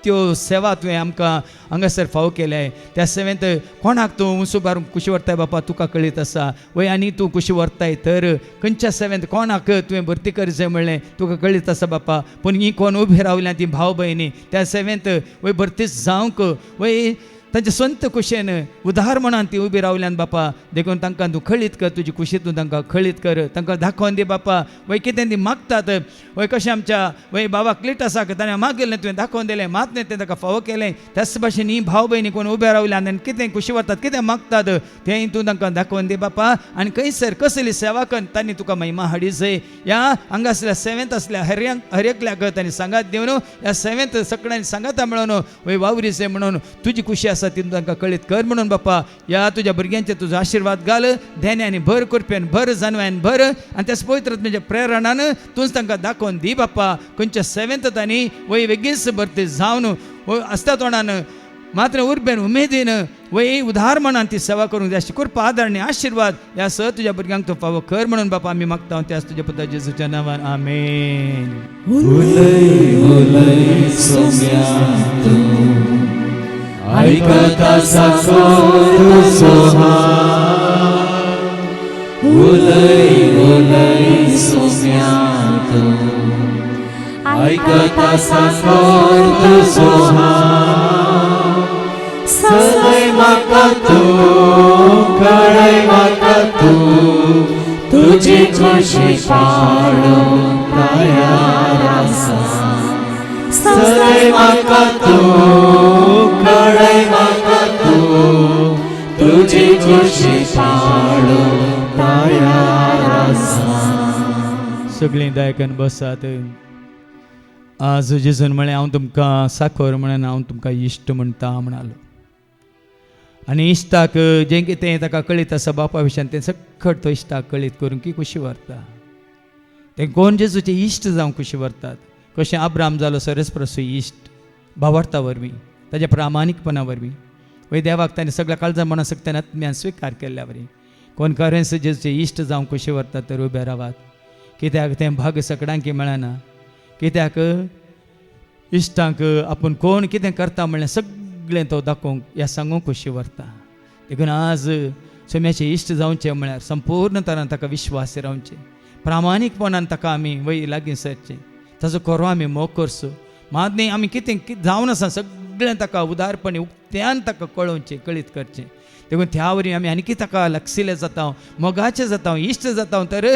B: त्यो सेवा तुवें आमकां हांगासर फावो केल्याय त्या सेवेंत कोणाक तूं उंचो बारूंक कुशी व्हरताय बापा तुका कळीत आसा वय आनी तूं कुशी व्हरताय तर खंयच्या सेवेंत कोणाक तुवें भरती करचें म्हणलें तुका कळीत आसा बापा पूण ही कोण उबी रावल्या ती भाव भयणी त्या सेवेंत वय भरती जावंक वय तांचे संत कुशेन उदार म्हणून ती उबी रावल्यान बापा देखून तांकां तूं खळीत कर तुजी कुशी तूं तांकां खळीत कर तांकां दाखोवन दी बापा वय कितें ती मागतात वय कशें आमच्या वय बाबा क्लिट आसा ताणें मागिल्लें तुवें दाखोवन दिलें मात न्ही तें ताका फावो केलें त्याच भाशेन ही भाव भयणी कोण उबे रावल्यान आनी कितें कुशी व्हरतात कितें मागतात तें तूं तांकां दाखोवन दी बापा आनी खंयसर कसली सेवा कर तांणी तुका महिमा हाडी जय ह्या हांगासल्या सेवेंत असल्या हर एकल्याक तांणी सांगात दिवन ह्या सेवेंत सगळ्यांनी सांगाता मेळोन वय वावरी जय म्हणून तुजी कुशी आसा ती तांकां कळीत कर म्हणून बापा ह्या तुज्या भुरग्यांचे तुजो आशिर्वाद घाल धेन्यानी भर करप्यान भर जानव्यान भर आनी त्याच पवित्र म्हणजे प्रेरणान तूंच तांकां दाखोवन दी बापा खंयच्या सेवेंत तांणी वय बेगीनच भरती जावन आसता तोंडान मात्र उर्बेन उमेदीन वय उदार मनान ती सेवा करूंक जाय अशी कृपा आदारणी आशिर्वाद ह्या स तुज्या भुरग्यांक तूं फावो कर म्हणून बापा आमी मागता त्याच तुज्या पुता जेजूच्या नांवान आमेन.
A: उलय उलय सोम्या तूं ऐकता तुझो उलय उलय सोम्या तूं ऐकता तुझो सगळे म्हाका तूं कळय म्हाका तूं तुजी खुशी पाडूंक तयार आसा सगळे म्हाका तूं कळय म्हाका तूं तुजी खुशी पाडूंक तयार आसा.
B: सगळीं दायकन बसात. आज जेजून म्हळें हांव तुमकां साखर म्हणून हांव तुमकां इश्ट म्हणटा म्हणालो आनी इश्टाक जें कितें ताका कळीत आसा बापा विशयान तें सखट तो इश्टाक कळीत करून की खुशी व्हरता तें कोण जेजूचे इश्ट जावं खुशी व्हरतात कशें अब्राम जालो सरस्प्रसू इश्ट भावार्था वरवीं ताच्या प्रामाणीकपणा वरवीं वय देवाक ताणें सगळ्या काळजां मना सक्त्यान आत्म्यान स्विकार केल्ल्या वरवीं कोण खरेंच जेजूचे इश्ट जावं खुशी व्हरतात तर उबे रावात कित्याक तें भाग सगळ्यांक मेळना कित्याक इश्टांक आपूण कोण कितें करता म्हणलें सगळें तो दाखोवंक ह्या सांगूंक खुशी व्हरता देखून आज सोम्याचे इश्ट जावचें म्हळ्यार संपूर्ण तरान ताका विश्वास रावचें प्रामाणीकपणान ताका आमी वय लागीं सरचें ताजो खरो आमी मोग करचो मात न्ही आमी कितें जावन आसा सगळें ताका उदारपणी उक्त्यान ताका कळोवचें कळीत करचें देखून त्या वरी आमी आनी कितें ताका लागशिल्ले जाता मोगाचें जाता इश्ट जाता तर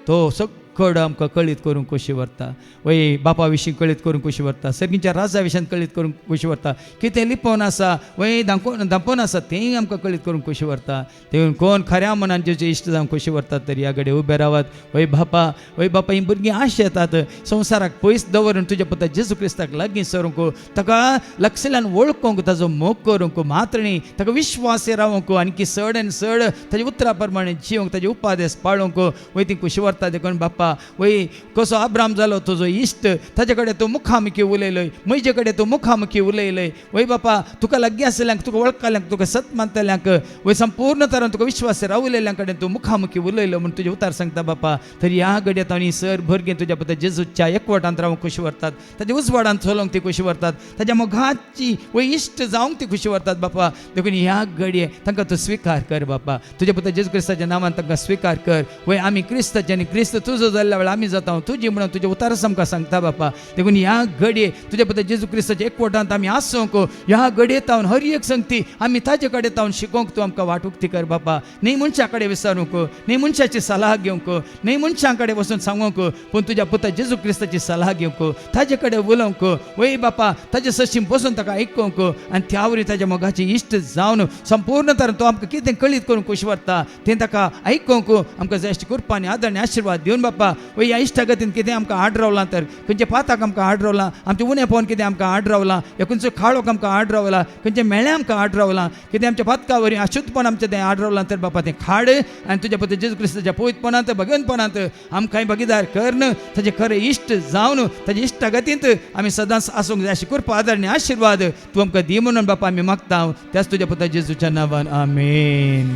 B: तो खड आमकां कळीत करूंक खुशी व्हरता वय बापा विशीं कळीत करूंक खुशी व्हरता सर्गीच्या राजा विशयान कळीत करूंक खुशी व्हरता कितें लिपोवन आसा वय दांपोवन आसा तेंय आमकां कळीत करूंक खुशी व्हरता देखून कोण खऱ्या मनान जेचे इश्ट जावंक खुशी व्हरतात तर ह्या घडये उबे रावात वय बापा ही भुरगीं आश येतात संवसाराक पयस दवरून तुज्या पुता जेजू क्रिस्ताक लागीं सरूंक ताका लागशिल्ल्यान वळखूंक ताजो मोग करूंक मात्र न्ही ताका विश्वास रावूंक आनी चड आनी चड ताच्या उतरा प्रमाणे जिवंक ताजे उपादेश पाळूंक वय ती खुशी व्हरता देखून बापा वय कसो अब्राम जालो तुजो इश्ट ताजे कडेन तूं मुखामुखी उलयलय म्हजे कडेन तूं मुखामुखी उलयलय वय बापा तुका लागीं आसल्यांक तुका वळखल्यांक तुका सत मानतल्यांक वय संपूर्ण तरान तुका विश्वास रावलेल्यांक कडेन तूं मुखामुखी उलयलो म्हूण तुजे उतार सांगता बापा तर ह्या घडयेंत आनी सर भुरगीं तुज्या पुता जेजूच्या एकवटांत रावंक खुशी व्हरतात ताज्या उजवाडांत चलोवंक ती खुशी व्हरतात ताज्या मोगाची वय इश्ट जावंक ती खुशी व्हरतात बापा देखून ह्या घडये तांकां तूं स्विकार कर बापा तुज्या पुता जेजू क्रिस्ताच्या नांवान तांकां स्विकार कर वय आमी क्रिस्ताचे आनी क्रिस्त तुजो जाल्ल्या वेळा आमी जाता तुजी म्हणून तुजे उतारस आमकां सांगता बापा. देखून ह्या घडये तुज्या पद्दत जेजू क्रिस्ताच्या एकवटांत आमी आसूंक ह्या घडयेत तावन हर एक संगती आमी ताजे कडेन तावन शिकोवंक तूं आमकां वाट उक्ती कर बापा. न्ही मनशा कडेन विचारूंक, न्ही मनशाची सलाह घेवंक, न्ही मनशां कडेन वचून सांगूंक, पूण तुज्या पुता जेजू क्रिस्ताची सलाह घेवंक, ताजे कडेन उलोवंक, वय बापा ताजे सशीम बसून ताका आयकूंक आनी त्या वरी ताज्या मोगाची इश्ट जावन संपूर्ण तरेन तो आमकां कितें कळीत करून खुशी व्हरता तें ताका आयकूंक आमकां जाय अशी कृपा आनी आदर आनी आशिर्वाद दिवन बापा. वय ह्या इश्टागतीन कितें आमकां आड रावलां तर खंयचे पाताक आमकां आड रावलां, आमचें उणें पळोवन कितें आमकां आड रावलां, ह्या खंयचो खाळोक आमकां आड रावलां, खंयचे मेळ्ळें आमकां आड रावलां, कितें आमच्या पातका वरी अशुद्धपण आमचें तें आड रावलां तर बापा तें खाड आनी तुज्या पद्दत जेजू क्रिस्ताच्या पवित्रपणांत भगवंतपणांत आमकांय भागीदार करन ताजे खरें इश्ट जावन ताजे इश्टागतींत आमी सदांच आसूंक जाय अशी कृपा आदर आनी आशिर्वाद तूं आमकां दी म्हणून बापा आमी मागता. त्याच तुज्या पुता जेजूच्या नांवान आमेन.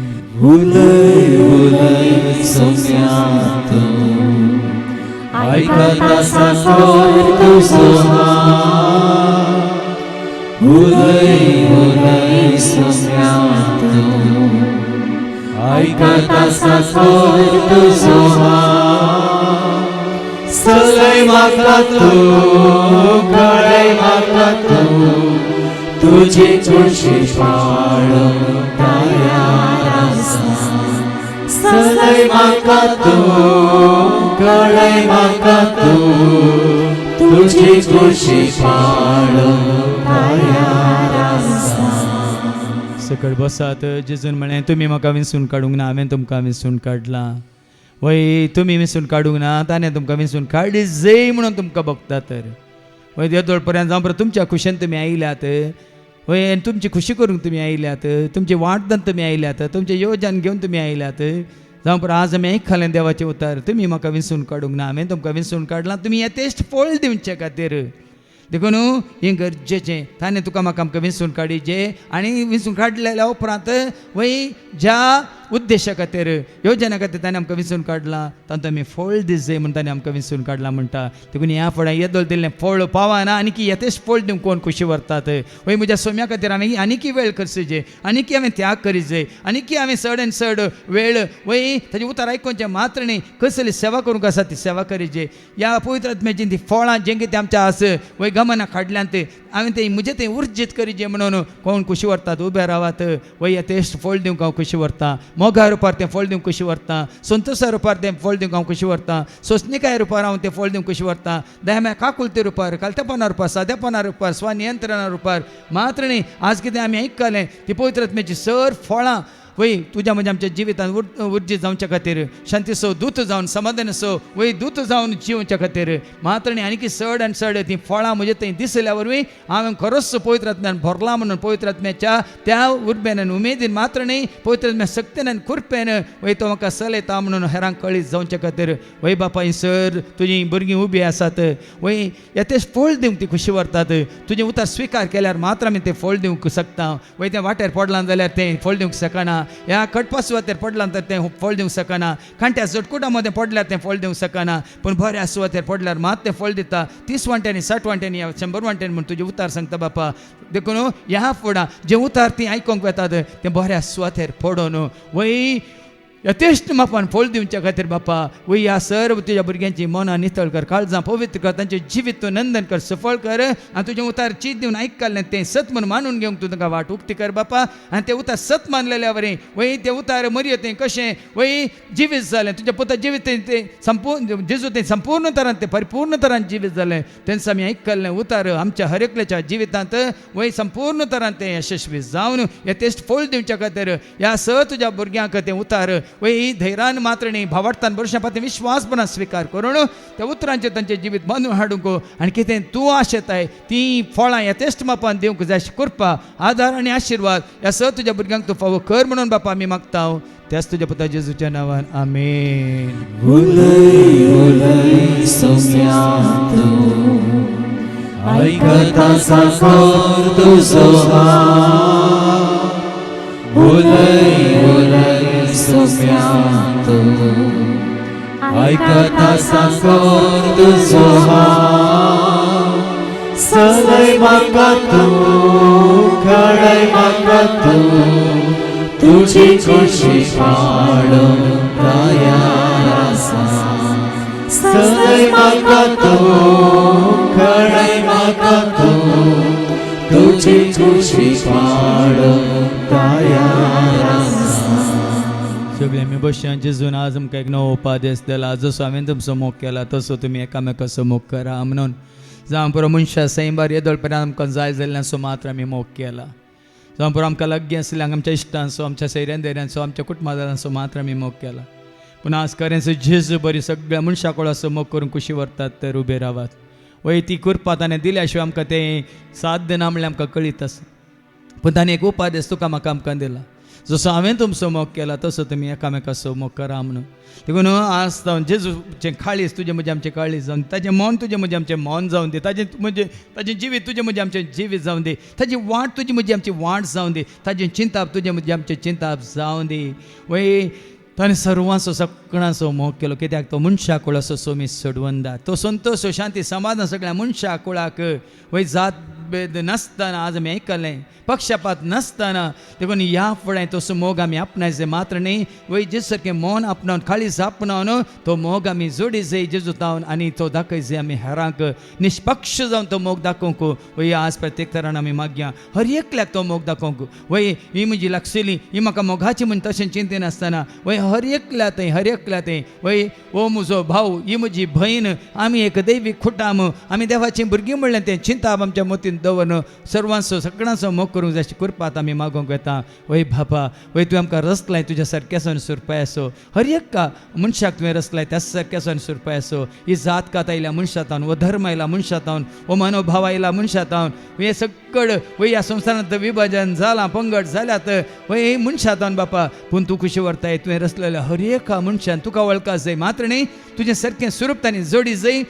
A: उलय उलय सोम्यांत आयकता साखर तुजो हात. उलय उलय सोम्यांत आयकता साखर तुजो हात. सलय म्हाका तूं, कळय म्हाका तूं, तुजी खुशी पाळूंक तयार आसा. सलय म्हाका तूं, कळय म्हाका तूं, तुजी खुशी पाळूंक तयार आसा.
B: सकट बसात. जेजून म्हळें तुमी म्हाका विंचून काडूंक ना, हांवें तुमकां विंचून काडलां. वय तुमी विंचून काडूंक ना, ताणें तुमकां विंचून काडली जय म्हणून तुमकां भोगता. तर वय देदोळ पर्यंत जावं परत तुमच्या खुशेन तुमी आयल्यात. वय आनी तुमची खुशी करूंक तुमी आयल्यात, तुमची वाटदान तुमी आयल्यात, तुमचें येवजन घेवन तुमी आयल्यात. जावं परत आज आमी आयकलें देवाचें उतर, तुमी म्हाका विंचून काडूंक ना, हांवें तुमकां विंचून काडलां. तुमी यथेश्ट फळ दिवचे खातीर देखून हें गरजेचें. ताणें तुका म्हाका आमकां विंचून काडिचें आनी विंचून काडलेल्या उपरांत वय ज्या उद्देशा खातीर येवजना खातीर ताणें आमकां विंचून काडलां तातूंत आमी फळ दीस जाय म्हूण ताणें आमकां विंचून काडलां म्हणटा. देखून ह्या फळां येदोळ दिल्लें फळ पावना आनी यथेश्ट फळ दिवंक कोण खुशी व्हरतात. वय म्हज्या सोम्या खातीर हांवें आनीक वेळ करचें, आनीक हांवें त्याग करीत जाय, आनीक हांवें चड आनी चड वेळ वय ताजें उतर आयकुचें मात्र न्ही, कसली सेवा करूंक आसा ती सेवा करीचे. ह्या पवित्र आत्म्याची ती फळां जें कितें आमच्या आस वय गमना काडल्यान हांवें तें म्हजें तें उर्जीत करीचें म्हणून कोण खुशी व्हरतात. उबे रावात. वय यथेश्ट फळ दिवंक हांव खुशी व्हरतां. मोगा रुपार तें फळ दिवंक खुशी व्हरतां. संतोशा रुपार तें फळ दिवंक हांव खुशी व्हरतां. सोसणिकाय रुपार हांव तें फळ दिवंक खुशी व्हरतां. दयाम्या काकुलते रुपार, कालतेपणा रुपार, सादेपणा रुपार, स्वनियंत्रणा रुपार मात्र न्ही. आज कितें आमी आयकलें ती पवित्र आत्म्याची सर फळां वय तुज्या म्हणजे आमच्या जिवितांत उर्जीत जावच्या खातीर, शांतीसो दूत जावन, समाधानसो वय दूत जावन जिवच्या खातीर मात्र न्ही आनी चड आनी चड ती फळां म्हजे थंय दिसल्या वरवीं हांवें खरोच पवित्र आत्म्यान भरला म्हणून पवित्र आत्म्याच्या त्या उर्बेन आनी उमेदीन मात्र न्ही पवित्र आत्म्या सक्तीन आनी कृपेन वय तो म्हाका चलयता म्हणून हेरांक कळीत जावच्या खातीर वय बापा सर तुजी भुरगीं उबी आसात वय येतेच फळ दिवंक ती खुशी व्हरतात. तुजें उतर स्विकार केल्यार मात्र आमी तें फळ दिवंक शकता. वय तें वाटेर पडलां जाल्यार तें फळ दिवंक शकना. ह्या कटपास सुवातेर पडलां तर तें फळ दिवंक शकना. खांट्या चटकुटा मदें पडल्यार तें फळ दिवंक शकना. पूण बऱ्या सुवातेर पडल्यार मात तें फळ दिता. 30 वांट्यांनी 60 वांट्यांनी 100 वांट्यांनी म्हूण तुजें उतार सांगता बापा. देखून ह्या फळां जें उतार तीं आयकूंक येतात तें बऱ्या सुवातेर पडोन वय यथेश्ट मापान फळ दिवच्या खातीर बापा वय ह्या सर्व तुज्या भुरग्यांची मनां नितळ कर, काळजां पवित्र कर, तांचें जिवीत तूं नंदन कर, सफळ कर आनी तुजें उतार चीत दिवन आयकलें तें सत म्हूण मानून घेवंक तूं ताका वाट उक्ती कर बापा. आनी तें उतार सत मानलेल्या वरें वय तें उतार मरयो तें कशें वय जिवीत जालें तुज्या पुता जिवीत तें संपूर्ण जेजू तें संपूर्ण तरान तें परिपूर्ण तरान जिवीत जालें. तेंच आमी आयकल्लें उतार आमच्या हर एकल्याच्या जिवितांत वय संपूर्ण तरान तें यशस्वी जावन यथेश्ट फळ दिवच्या खातीर ह्या स तुज्या भुरग्यांक तें उतार वय धैर्यान मात्र न्ही भावार्थान बरोवपाचें विश्वासपणान स्विकार करून त्या उतरांचेर तांचें जिवीत बांदून हाडूंक आनी कितें तूं आशेताय तीं फळां यथेश्ट मापान दिवंक जाय अशी कृपा आदार आनी आशिर्वाद ह्या स तुज्या भुरग्यांक तूं फावो कर म्हणून बापा आमी मागता. त्याच तुज्या पुता जेजूच्या नांवान आमेन.
A: उलय उलय सोम्यांत आयकता साखर तुजो हात. उलय उलय सोम्यांत आयकता साखर तुजो हात. चलय म्हाका तूं, कळय म्हाका तूं, तुजी खुशी पाळूंक तयार आसा. म्हाका तूं कळय म्हाका तूं तुजी खुशी पाडूंक तयार आसा.
B: सगळे आमी बसच्या जेजून आज आमकां एक नवो उपादेश दिला. जसो हांवें तुमचो मोग केला तसो तुमी एकामेकाचो मोग करा म्हणून. जावं पुरो मनशां सैंबार येदोळपणान आमकां जाय जाल्ल्यासो मात्र आमी मोग केला. जावं पुरो आमकां लागीं आसल्यांक आमच्या इश्टांचो आमच्या सैऱ्यान दैऱ्यांचो आमच्या कुटुंबादारांचो मात्र आमी मोग केला. पूण आज खरेंच जेजू बरी सगळ्या मनशां कडेन असो मोग करून खुशी व्हरतात तर उबे रावात. वय ती कृपा ताणें दिल्या शिवाय आमकां तें साध्य ना म्हणल्यार आमकां कळीत आसा. पूण ताणें एक उपादेश तुका म्हाका आमकां दिला. जसो हांवें तुमचो मोग केला तसो तुमी एकामेकाचो मोग करा म्हणून. देखून आज जावन जेजूचें काळीज तुजें म्हजें आमचें काळीज जावन ताजें मौन तुजें म्हजें आमचें मौन जावन दी. ताजें जिवीत तुजें म्हजें आमचें जिवीत जावन दी. ताजी वाट तुजी म्हजी आमची वाट जावन दी. ताजें चिंताप तुजें म्हजें आमचें चिंताप जावन दी. वय ताणें सर्वांचो सगळ्यांचो मोग केलो कित्याक तो मनशा कुळाचो सोमी सोडवंदा. तो संतोश शांती समाधान सगळ्या मनशा कुळाक वय जात भेद नासतना आज आमी आयकलें पक्षपात नासतना देखून ह्या फुडें तसो मोग आमी आपणायचे मात्र न्ही. वय जेजू सारकें मौन आपणावन काळीज आपणावन तो मोग आमी जोडी जाय जेजू तावन आनी तो दाखय जाय आमी हेरांक निश्पक्ष जावन तो मोग दाखोवंक. वय आज प्रत्येक तरान आमी मागया हर एकल्याक तो मोग दाखोवंक. वय ही म्हजी लागसली ही म्हाका मोगाची म्हण तशें चिंतेन आसतना वय हर एकल्या थंय वय ओ म्हजो भाव ही म्हजी भयण आमी एक दैवीक खुटाम आमी देवाचीं भुरगीं म्हणलें तें चिंताप आमच्या मतीन दवरन सर्वांचो सगळ्यांचो मोग करूंक जाय अशी कृपात आमी मागोवंक येता. वय बापा वय तुवें आमकां रचलाय तुज्या सारक्यासन सुरपाय असो. हर एका मनशाक तुवें रचलाय त्या सारक्यासन सुरपाय असो. ही जात कात आयल्या मनशांतावन वो धर्म आयला मनशांतावन वो मनोभाव आयला मनशांतावन हे सगळ वय ह्या संवसारांत विभाजन जालां पंगड जाल्यात वय मनशांतावन बापा. पूण तूं खुशी व्हरताय तुवें रचलेल्या हर एका मनशान तुका वळखा जाय मात्र न्ही तुजें सारकें स्वरूप तांणी जोडी जाय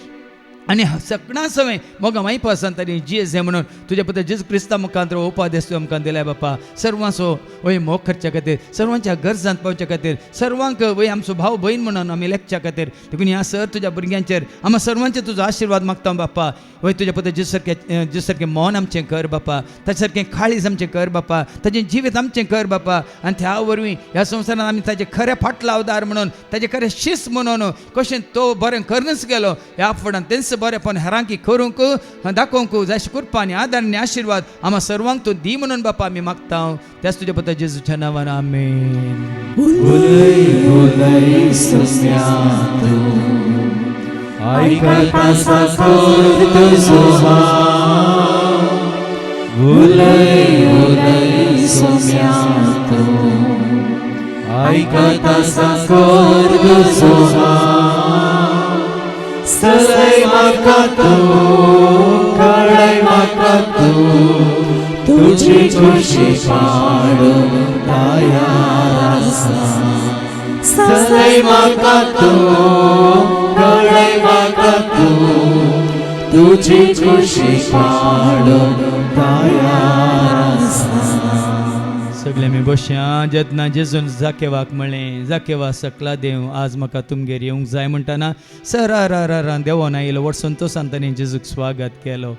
B: आनी सगळ्यां सवय मोगा माई पासन तांणी जिये जाय म्हणून तुज्या पुत्र जेजू क्रिस्ता मुखांतर उपादेश तूं आमकां दिलाय बापा. सर्वांचो वय मोग करच्या खातीर सर्वांच्या गरजांत पावच्या खातीर सर्वांक वय आमचो भाव भयण म्हणून आमी लेखच्या खातीर देखून ह्या सर तुज्या भुरग्यांचेर आमी सर्वांचे तुजो आशिर्वाद मागता बापा. वय तुज्या पुत्र जेजू सारकें मौन आमचें कर बापा. ताचे सारकें काळीज आमचें कर बापा. ताजें जिवीत आमचें कर बापा. आनी त्या वरवीं ह्या संवसारांत आमी ताजे खरें फाटलावदार म्हणून ताजे खरें शिस्त म्हणून कशें तो बरें करनच गेलो ह्या फुड्यान तेंच बरेंपण हेरांकी करूंक दाखोवंक जाय अशी कृपा आनी आदार आनी आशिर्वाद आम्हा सर्वांक तूं दी म्हणून बापा आमी मागता. त्याच तुज्या पुत्र जेजूच्या नांवान आमेन.
A: उलय उलय सुम्या तूं आयकता साकोर तुजो हांव. उलय उलय सुम्या तूं आयकता साकोर तुजो हांव. सलय म्हाका तूं कळय म्हाका तूं तुजी खुशी पाडूंक तयार आसा. सलय म्हाका तूं कळय म्हाका तूं तुजी खुशी पाडूंक तयार आसा.
B: सगळे आमी बसया जेन्ना जेजून जाकेवाक म्हणलें जाकेवा सकला देव आज म्हाका तुमगेर येवंक जाय म्हणटाना सरा देवान आयलो व्हड संतोशान ताणें जेजूक स्वागत केलो.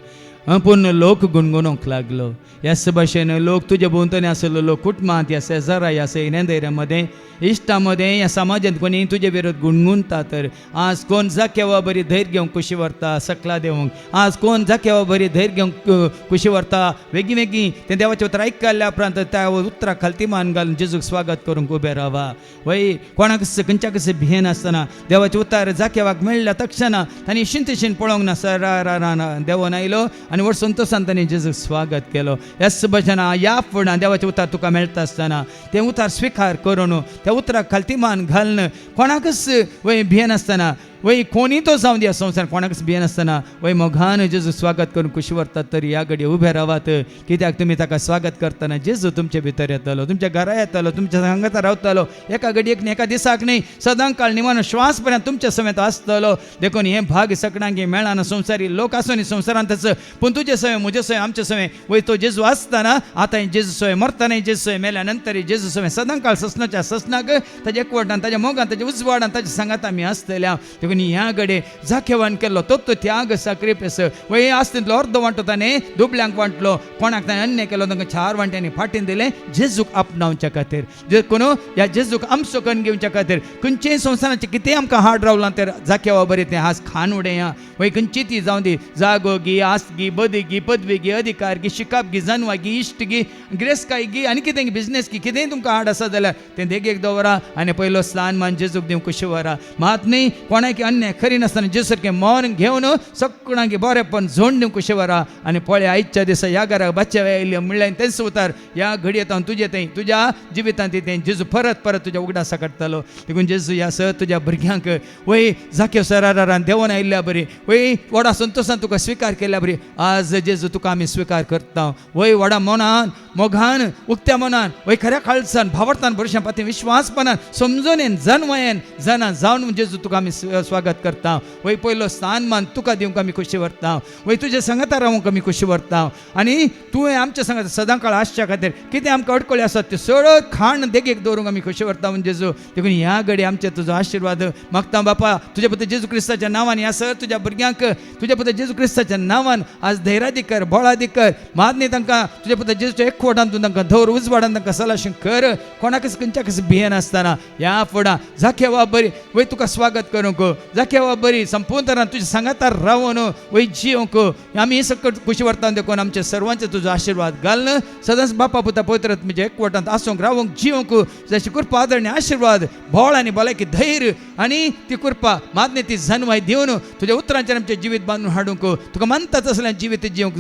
B: पूण लोक गुणगुणोवंक लागलो. ह्याच भाशेन लोक तुजे भोंवतणी आसलो लोक कुटुंबांत ह्या शेजारा ह्या सैन्या मध्ये इश्टा मध्ये ह्या समाजांत कोणी तुजे विरोध गुणगुणता तर आज कोण जाकेवा बरी धैर्य घेवंक खुशी व्हरता सकला देवंक. आज कोण जाकेवा बरी धैर्य घेवंक खुशी व्हरता वेगळी तें देवाचें उतर आयकल्या उपरांत त्या उतरा खालती मान घालून जेजूक स्वागत करूंक उबे रावा. वय कोणाक खंयच्या कशें भियेन आसतना देवाचें उतर जाकेवाक मेळ्ळ्या तक्षणा तांणी शिंतशीन पळोवंक ना सरा देवान आयलो आनी व्हड संतोशान तांणी जेजूक स्वागत केलो. ह्याच भशेन ह्या फुडां देवाचें उतर तुका मेळटा आसतना तें उतर स्विकार करून त्या उतराक खालती मान घालन कोणाकच वय भियेन आसतना वय कोणी तो जावं दी संवसार कोणाकच भियेन आसतना वय मोगान जेजू स्वागत करून खुशी व्हरतात तर ह्या घडये उबे रावात. कित्याक तुमी ताका स्वागत करतना जेजू तुमचे भितर येतलो तुमच्या घरा येतलो तुमच्या सांगाता रावतलो एका घडयेक न्ही एका दिसाक न्ही सदां काळ निमाण श्वास पर्यंत तुमच्या समेत आसतलो. देखून हे भाग सगळ्यांक मेळना संवसारी लोक आसूं न्ही संवसारांतच पूण तुजे सवय म्हजे सवय आमचे सवय वय तो जेजू आसतना आतां जेजू सवय मरतना जेजू सवय मेल्या नंतर जेजू सवय सदां काळ ससनाच्या ससनाक ताच्या एकवटान ताच्या मोगान ताच्या उजवाडान ताच्या सांगात आमी आसतल्या. देखून देखून ह्या घडे जाखेवान केल्लो तो त्याग साक्रिफायस वय आसतलो अर्द वांटो ताणें दुबळ्यांक वांटलो, कोणाक ताणें अन्याय केलो तांकां 4 वांट्यांनी फाटीन दिलें जेजूक आपणावच्या खातीर. जे कोण ह्या जेजूक आमचो करून घेवच्या खातीर खंयचेय संवसाराचें कितें आमकां हाड रावलां तर जाखेवा बरें तें आज खान उडया वय खंयची ती जावं दी जागो गी, आस्त गी, बदी गी, पदवी गी, अधिकार गी, शिकाप गी, जानवा गी, इश्ट गी, गिरेस्काय गी आनी कितें बिझनेस गी, कितेंय तुमकां हाड आसा जाल्यार तें देगेक दवरा आनी पयलो स्थान मान जेजूक दिवं कशें वरा. मात न्ही कोणाक अन्याय खरी नासतना जेजू सारकें मौन घेवन सगळ्यांक बरेंपण झोंड दिवं कशें वरा. आनी पळय आयच्या दिसा ह्या घराक बाच्या आयली म्हणल्यार तेंच उतार ह्या घडयेंत तुजें तें तुज्या जिवितांत तें जेजू परत परत तुज्या उगडासा काडटलो. देखून जेजू ह्या सत तुज्या भुरग्यांक वय जाके सरारान देंवन आयिल्ल्या बरी वय व्हडा संतोशान तुका स्विकार केल्या बरी आज जेजू तुका आमी स्विकार करता. वय व्हडा मनान मोगान उक्त्या मनान वय खऱ्या काळजान भावार्थान भरवशान पाती विश्वासपणान समजून जानवायेन जाणा जावन जेजू तुका आमी स्वागत करता. वय पयलो स्थान मान तुका दिवंक आमी खोशी व्हरता. वय तुज्या संगता रावूंक आमी खोशी व्हरता आनी तुवें आमच्या संगत सदां काळ आसच्या खातीर कितें आमकां अडकळ्यो आसात त्यो सगळ्यो खाण देगेक दवरूंक आमी खोशी व्हरता. म्हणजे जेजू देखून ह्या घडी आमचे तुजो आशिर्वाद मागता बापा तुज्या पुत्र जेजू क्रिस्ताच्या नांवान ह्या सर तुज्या भुरग्यांक तुज्या पुत्र जेजू क्रिस्ताच्या नांवान आज धैर्यादी कर, बळादी कर. मादनी तांकां तुज्या पुत्र जेजूच्या एकवटान तूं तांकां धर, उजवाडान तांकां सलाशीं कर. कोणाकच खंयच्याकच भियेन नासतना ह्या फुडां जाखेवा बरी वय तुका स्वागत करूंक, जाखेवा बरी संपूर्ण तरान तुज्या सांगातार रावून वय जियोंक आमी सकट खुशी व्हरता. देखून आमच्या सर्वांचे तुजो आशिर्वाद घाल सदांच बापा पुता पवित्र आत्म्याच्या एकवटांत आसूंक रावूंक जियोंक जशी कृपा आदरणी आशिर्वाद भोळ आनी भलायकी धैर्य आनी ती कृपा मादने ती जानवाय दिवन तुज्या उतरांचेर आमचें जिवीत बांदून हाडूंक तुका मानता तसलें जिवीत जियोंक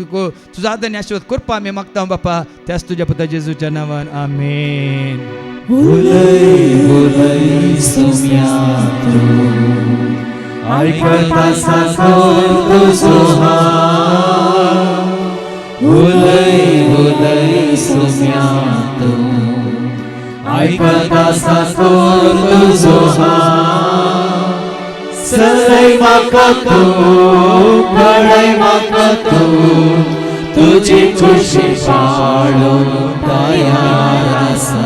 B: तुजो आदरणी आशिर्वाद कृपा आमी मागता बापा त्याच तुज्या पुता जेजूच्या नांवान आमेन.
A: उलय उलय सुम्यातू आयकता साखर तुजो हात. उलय उलय सुम्यातू आयकता साखर तुजो हात. सलय म्हाका तूं कळय म्हाका तूं तुजी खुशी पाळूंक तयार आसा.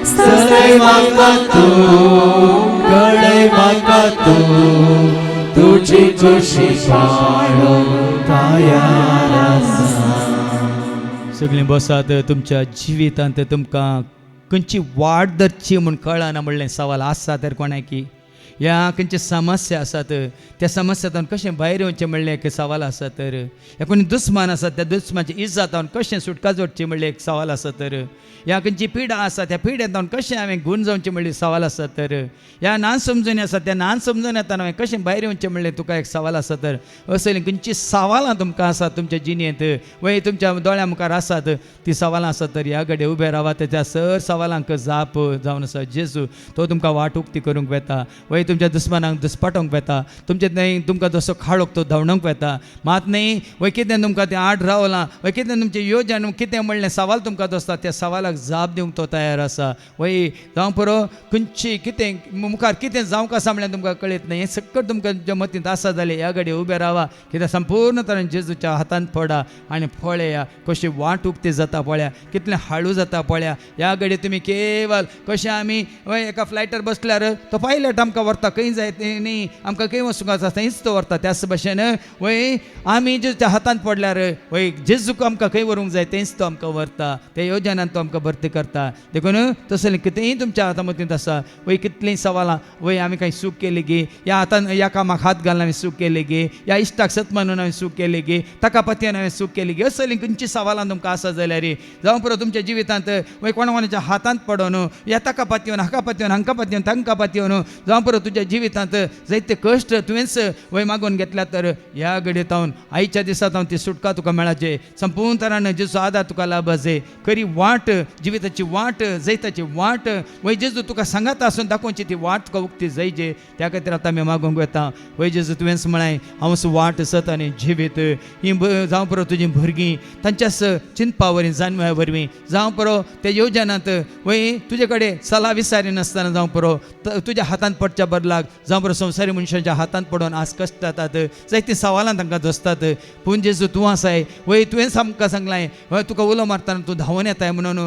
A: सलय म्हाका तूं कळय म्हाका तूं तुजी खुशी पाळूंक तयार आसा.
B: सगळीं बसात. तुमच्या जिवितांत तुमकां खंयची वाट धरची म्हूण कळना म्हणलें सवाल आसा तर कोणाकी ह्या खंयची समस्या आसात त्या समस्यांतल्यान कशें भायर येवचें म्हणलें एक सवाल आसा तर ह्या कोणी दुस्मान आसात त्या दुस्मानाची इज्जतान कशें सुटका जोडची म्हणलें एक सवाल आसा तर ह्या खंयची पिडा आसा त्या पिड्यांतल्यान कशें हांवें गुण जावचें म्हणलें सवाल आसा तर ह्या नान समजून आसा त्या नान समजून येताना हांवें कशें भायर येवचें म्हणलें तुका एक सवाल आसा तर असलीं खंयची सवालां तुमकां आसात तुमच्या जिणेंत वय तुमच्या दोळ्या मुखार आसात ती सवालां आसात तर ह्या घडये उबे रावात त्या सर सवालांक जाप जावन आसा जेजू तो तुमकां वाट उक्ती करूंक येता वय तुमच्या दुस्मानांक दुस्पाटोवंक येता तुमचे न्हय तुमकां जसो खाडोक तो धांवणोवंक येता मात न्हय वय कितें तुमकां तें आड रावलां वय कितें तुमचें योजन कितें म्हणलें सवाल तुमकां जो आसता त्या सवालाक जाप दिवंक तो तयार आसा वय जावं पुरो खंयची कितें मुखार कितें जावंक आसा म्हणल्यार तुमकां कळीत न्हय हें सकट तुमकां तुमच्या मतींत आसा जाल्यार ह्या घडये उबे रावा कित्याक संपूर्ण तरेन जेजूच्या हातांत पडा आनी पळया कशी वाट उक्ती जाता पळया कितलें हाळू जाता पळया ह्या घडये तुमी केवल कशें आमी वय एका फ्लायटार बसल्यार तो पायलट आमकां व्हरता खंय जाय तें न्ही आमकां खंय वचूंक आसा थंयच तो व्हरता त्याच भशेन वय आमी जेजूच्या हातांत पडल्यार वय जेजूक आमकां खंय व्हरूंक जाय तेंच तो आमकां व्हरता त्या योजनान तो आमकां भरती करता देखून तसलें कितेंय तुमच्या हाता मतींत आसा वय कितलीं सवालां वय आमी कांय चूक केली गे ह्या हातान ह्या कामाक हात घालून हांवें चूक केली गे ह्या इश्टाक सत मानून हांवें चूक केली गे ताका पत्यान हांवें चूक केली गे असलीं खंयची सवालां तुमकां आसा जाल्यार जावं पुरो तुमच्या जिवितांत वय कोणाच्या हातांत पडोन ह्या ताका पातयेवन हाका पातयेवन हांका पातयेवन तांकां पातयेवन जावं पुरो तुज्या जिवितांत जायते कश्ट तुवेंच वय मागून घेतल्या तर ह्या घडयेंत आयच्या दिसांत ती सुटका तुका मेळाचे संपूर्ण तरान जेजू आदार तुका लाभचे खरी वाट जिविताची वाट जैताची वाट वय जेजू तुका सांगात आसून दाखोवची ती वाट तुका उक्ती जायचे त्या खातीर आतां आमी मागूंक येता वय जेजू तुवेंच म्हणाय हांव वाट सत आनी जिवीत ही जावं पुरो तुजीं भुरगीं तांच्याच चिंतपा वरवीं जानव्या वरवीं जावं पुरो त्या योजनांत वय तुजे कडेन सलाह विचारी नासतना जावं पुरो तुज्या हातांत पडच्या बदलाक जावं बरो संवसारी मनशांच्या हातांत पडून आज कश्ट जातात जायतीं सवालां तांकां जसतात पूण जेजू तूं आसाय वय तुवें आमकां सांगलां वय तुका उलो मारतना तूं धांवन येताय म्हणून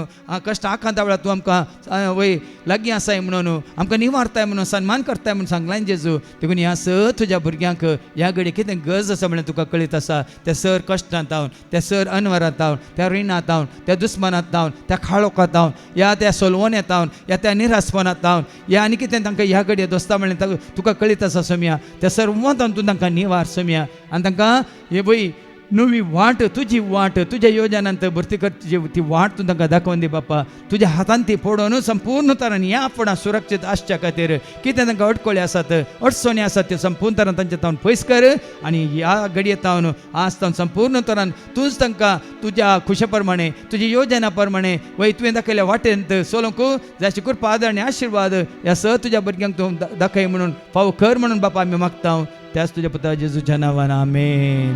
B: कश्ट आखांता वेळार तूं आमकां वय लागीं आसाय म्हणून आमकां निवारताय म्हणून सन्मान करताय म्हणून सांगलां जेजू देखून ह्या तुज्या भुरग्यांक ह्या घडी कितें गरज आसा म्हणून तुका कळीत आसा त्या सर कश्टांत हांव त्या सर अनवरांत हांव त्या रिणांत हांव त्या दुस्मानांत हांव त्या खाळोकांत हांव या त्या सोलवोन्यांत हांव या त्या निरासपणांत हांव या आनी कितें तांकां ह्या घडये दोस्ता म्हणलें तुका कळीत आसा सोम्या त्या सर्वांत तूं तांकां निवार सोम्या आनी तांकां हे पळय नवी वाट तुजी वाट तुज्या योजनांत भरती करची ती वाट तूं तांकां दाखोवन दी बापा तुज्या हातांत ती पडोवन संपूर्ण तरान ह्या फुडां सुरक्षीत आसच्या खातीर कितें तांकां अडखळी आसात अडचणी आसात त्यो संपूर्ण तरान तांचे तावन पयस कर आनी ह्या घडये तावन आज तावन संपूर्ण तरान तूंच तांकां तुज्या खुशे प्रमाणे तुजी योजना प्रमाणे वय तुवें दाखयल्या वाटेंत चलोवंक जायची कृपा आदर आनी आशिर्वाद ह्या तुज्या भुरग्यांक तूं दाखय म्हणून फावो कर म्हणून बापा आमी मागता त्याच तुज्या पुता जेजूच्या नांवान आमेन.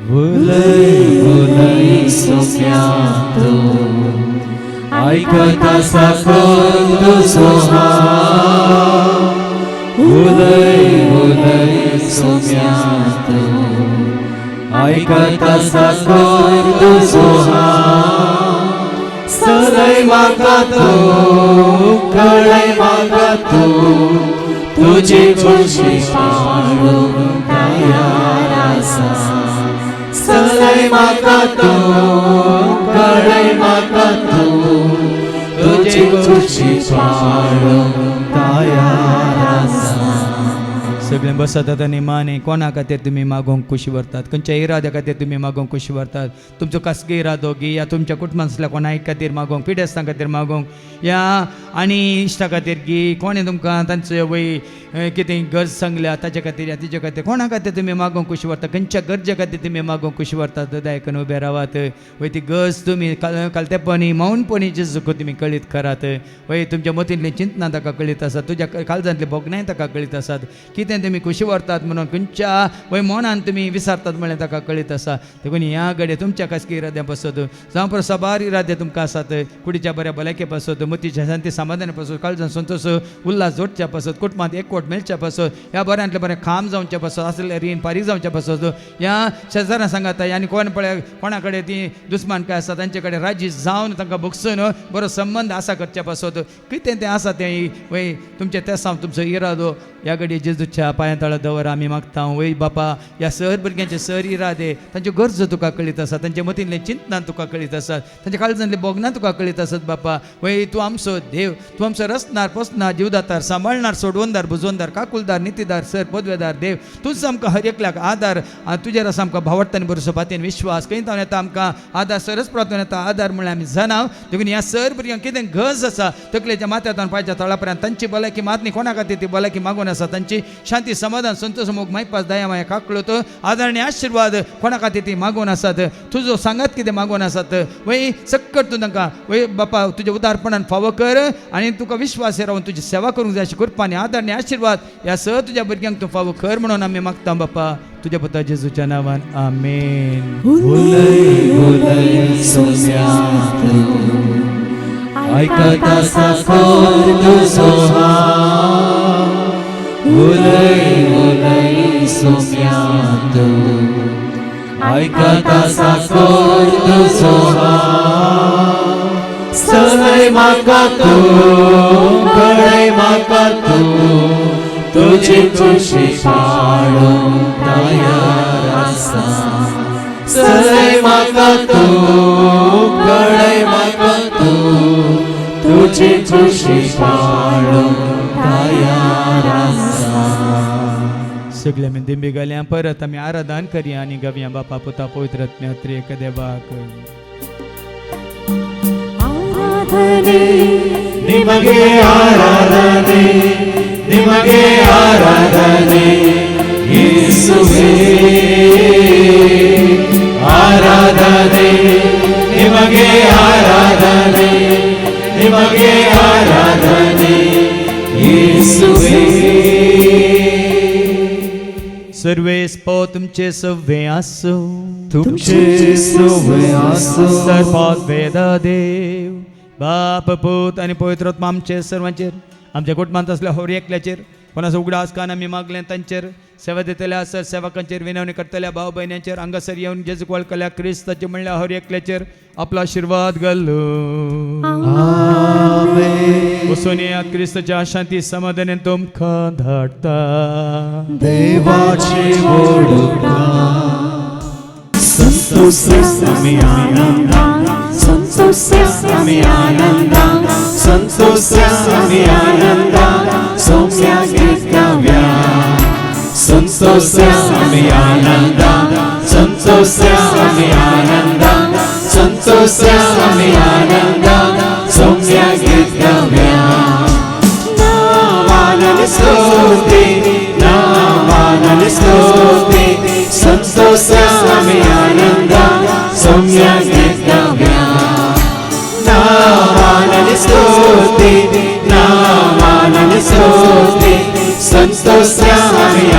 A: उलय उलय सोम्या तूं आयकता साकर तुजो हांव उलय उलय सोम्या तूं आयकता साकर तुजो हांव सलय म्हाका तूं कळय म्हाका तूं तुजी खुशी पाळूंक तयार आसा सलय म्हाका तूं कळय म्हाका तूं तुजी खुशी पाळूंक तयार आसा.
B: सगळें बसतात आनी माने कोणा खातीर तुमी मागोवंक खुशी व्हरतात खंयच्या इराद्या खातीर तुमी मागोवंक खुशी व्हरतात तुमचो कसगे इरादो गी या तुमच्या कुटुंबांतल्या कोणाय खातीर मागोवंक पिडेस्तां खातीर मागोवंक या आनी इश्टा खातीर गी कोणें तुमकां तांचो वय कितें गरज सांगल्या ताचे खातीर या तिचे खातीर कोणा खातीर तुमी मागोवंक खुशी व्हरतात खंयच्या गरजे खातीर तुमी मागोवंक खुशी व्हरतात दायकन उबे रावात वय ती गरज तुमी कालतेपणी मौनपणी जेजूक तुमी कळीत करात वय तुमच्या मतींतली चिंतना ताका कळीत आसात तुज्या काळजांतली भोगणाय ताका कळीत आसात कितें तुमी खुशी व्हरतात म्हणून खंयच्या वय मनान तुमी विसरतात म्हणलें ताका कळीत आसा देखून ह्या घडये तुमच्या खासगी इराद्या पासत जावं पर सबार इरादे तुमकां आसात कुडीच्या बऱ्या भलायके पासत मतीच्या शांती समाधाना पासत काळजान संतोश उल्हास जोडच्या पासत कुटुंबांत एकवट मेळच्या पासत ह्या बऱ्यांतले बरें काम जावच्या पासत आसले रीण फारीक जावच्या पासत ह्या शेजाऱ्यां सांगात आनी कोण पळय कोणा कडेन ती दुस्मान काय आसा तांचे कडेन राजी जावन तांकां भोगसून बरो संबंध आसा करच्या पासत कितें तें आसा तें वय तुमचें तेसांव तुमचो इरादो ह्या घडये जेजूच्या पांया तळा दवर आमी मागता वय बापा ह्या सर भुरग्यांचे सर इरादे तांच्यो गरजो तुका कळीत आसा तांचे मतींतले चिंतनां तुका कळीत आसात तांच्या काळजांतले बोगनां तुका कळीत आसात बापा वय तूं आमचो देव तूं आमचो रचणार पोसणार जीवदातार सांबाळणार सोडवणदार बुजवणदार काकुलदार नितीदार सर पदवेदार देव तूंच आमकां हर एकल्याक आदार तुजेर आसा आमकां भावडतानी बरोसो पातयेन विश्वास खंय तावन येता आमकां आदार सरस प्रार्थना येता आदार म्हळ्यार आमी जाणाव देखून ह्या सर भुरग्यांक कितें गरज आसा तकलेच्या माथ्यान पांयच्या तळापर्यंत तांची भलायकी मातनी कोणा खातीर ती भलायकी मागून आसा तांची शांती समाधान संतोष मोग मायपास दया माया काकळो तो आदार आनी आशिर्वाद कोणा खातीर ती मागून आसात तुजो सांगात कितें मागून आसात वय सक्कट तूं तांकां वय बापा तुज्या उदारपणान फावो कर आनी तुका विश्वास रावन तुजी सेवा करूंक जाय अशी कृपा आनी आदार आनी आशिर्वाद ह्या तुज्या भुरग्यांक तूं फावो कर म्हणून आमी मागता बापा तुज्या पुता जेजूच्या नांवान आमेन.
A: उलय उलय सोम्या तूं आयकता साकर तुजो हांव उलय उलय सोम्या तूं आयकता साकर तुजो हांव सलय म्हाका तूं कळय म्हाका तूं तुजी खुशी पाळूंक तयार आसा सलय म्हाका तूं कळय म्हाका तूं तुजी खुशी पाळूंक तयार आसा.
B: सगळे आमी दिंबी घालया परत आमी आराधन करया आनी गावया बापा पुता पवित्र आत्म्या एक देवाक.
A: ನಿಮಗೆ ಆರಾಧನೆ ನಿಮಗೆ ಆರಾಧನೆ ಯೇಸುವೇ ಆರಾಧನೆ ನಿಮಗೆ ಆರಾಧನೆ ನಿಮಗೆ ಆರಾಧನೆ ಯೇಸುವೇ.
B: सर्वेस पो तुमचे सव्वे आसो
A: तुमचे सव्वे आसो
B: सर्वात वेदा देव बाप पूत आनी पवित्र आत्मा आमचे सर्वांचेर आमच्या कुटुंबांत असल्या होर एकल्याचेर कोणाचं उगडास कान आम्ही मागले तांचेर सेवा दितल्या असर सेवकांचेर विनवणी करतल्या भाव बहिण्यांचेर हांगासर येवन जेजू वळखल्या क्रिस्ताचे म्हणल्या हर एकल्याचेर आपलो आशीर्वाद घालो वसून या क्रिस्ताच्या शांती समाधानान तुमकां धाडटा
A: देवाची ओळखा संतोष आम्ही आनंदा संतोष आम्ही आनंदा संतोष आम्ही आनंदा सौम्या गीत गाव्या संतोष आम्ही आनंदा संतोष आम्ही आनंदा संतोष आम्ही आनंदा सौम्या गीत गाव्या नावाने स्तुती नावाने स्तुती संतोष आम्ही आनंदा सौम्या गीत गाव्या नावाने स्तुती नावाने स्तुती संतोष आम्ही